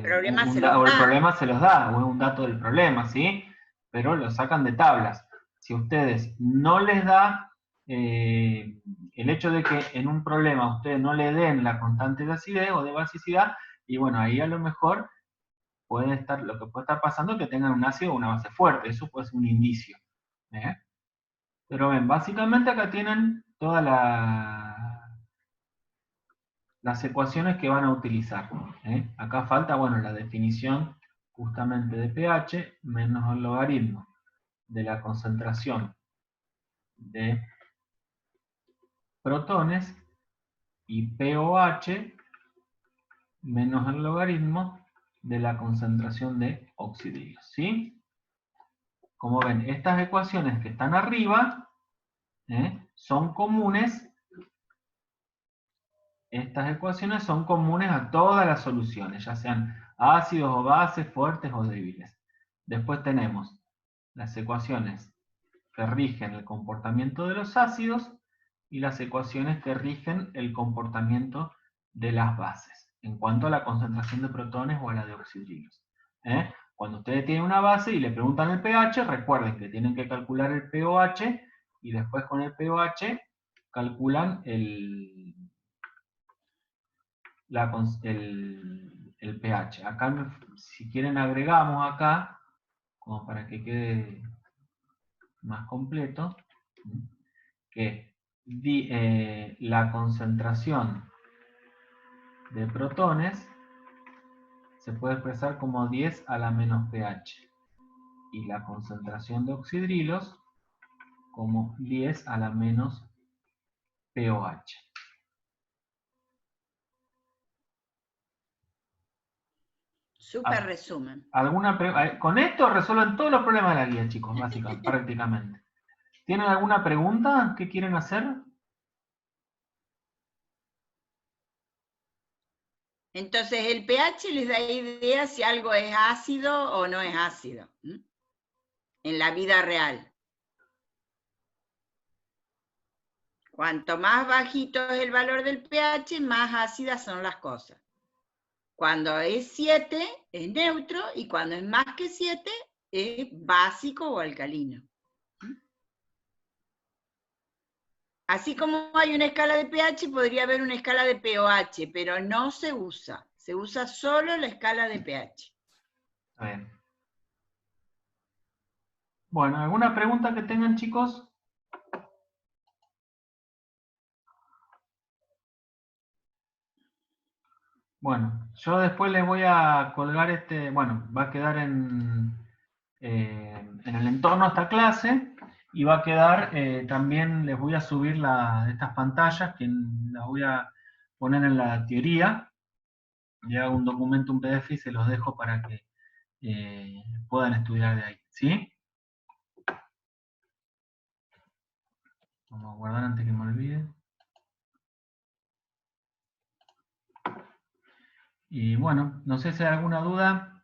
problema o el problema se los da, o es un dato del problema, ¿sí? Pero lo sacan de tablas. Si a ustedes no les da el hecho de que en un problema ustedes no le den la constante de acidez o de basicidad, y bueno, ahí a lo mejor puede estar, lo que puede estar pasando es que tengan un ácido o una base fuerte, eso puede ser un indicio. Pero ven, básicamente acá tienen todas las ecuaciones que van a utilizar. Acá falta, bueno, la definición justamente de pH menos el logaritmo de la concentración de protones y pOH menos el logaritmo de la concentración de oxidrilos, ¿sí? Como ven, estas ecuaciones que están arriba son comunes. Estas ecuaciones son comunes a todas las soluciones, ya sean ácidos o bases, fuertes o débiles. Después tenemos las ecuaciones que rigen el comportamiento de los ácidos y las ecuaciones que rigen el comportamiento de las bases, en cuanto a la concentración de protones o a la de oxidrilos. Cuando ustedes tienen una base y le preguntan el pH, recuerden que tienen que calcular el pOH y después con el pOH calculan el pH. Acá, si quieren, agregamos acá, como para que quede más completo. que la concentración de protones se puede expresar como 10 a la menos pH y la concentración de oxidrilos como 10 a la menos pOH. Súper resumen. Con esto resuelven todos los problemas de la guía, chicos, básicamente, prácticamente. ¿Tienen alguna pregunta? ¿Qué quieren hacer? Entonces, el pH les da idea si algo es ácido o no es ácido, ¿m? En la vida real. Cuanto más bajito es el valor del pH, más ácidas son las cosas. Cuando es 7, es neutro, y cuando es más que 7, es básico o alcalino. Así como hay una escala de pH, podría haber una escala de pOH, pero no se usa. Se usa solo la escala de pH. Está bien. Bueno, ¿alguna pregunta que tengan, chicos? Bueno, yo después les voy a colgar bueno, va a quedar en el entorno esta clase, y va a quedar, también les voy a subir estas pantallas, que las voy a poner en la teoría, y hago un documento, un PDF, y se los dejo para que puedan estudiar de ahí, ¿sí? Vamos a guardar antes que me olvide. Y bueno, no sé si hay alguna duda,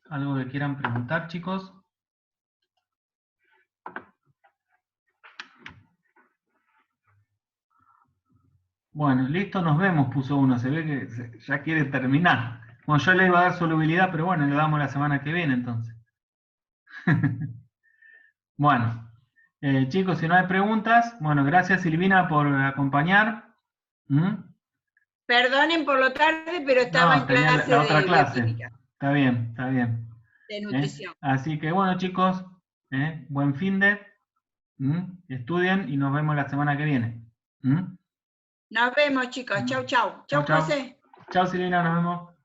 algo que quieran preguntar, chicos. Bueno, listo, nos vemos, puso uno. Se ve que ya quiere terminar. Bueno, yo le iba a dar solubilidad, pero bueno, le damos la semana que viene entonces. Bueno, chicos, si no hay preguntas, bueno, gracias Silvina por acompañar. Perdonen por lo tarde, pero estaba en clase la otra clase. de química. Está bien, está bien. De nutrición. Así que bueno, chicos, buen fin de. Estudien y nos vemos la semana que viene. Nos vemos, chicos. Chau, chau. Chau, José. Chau, Silvina, nos vemos.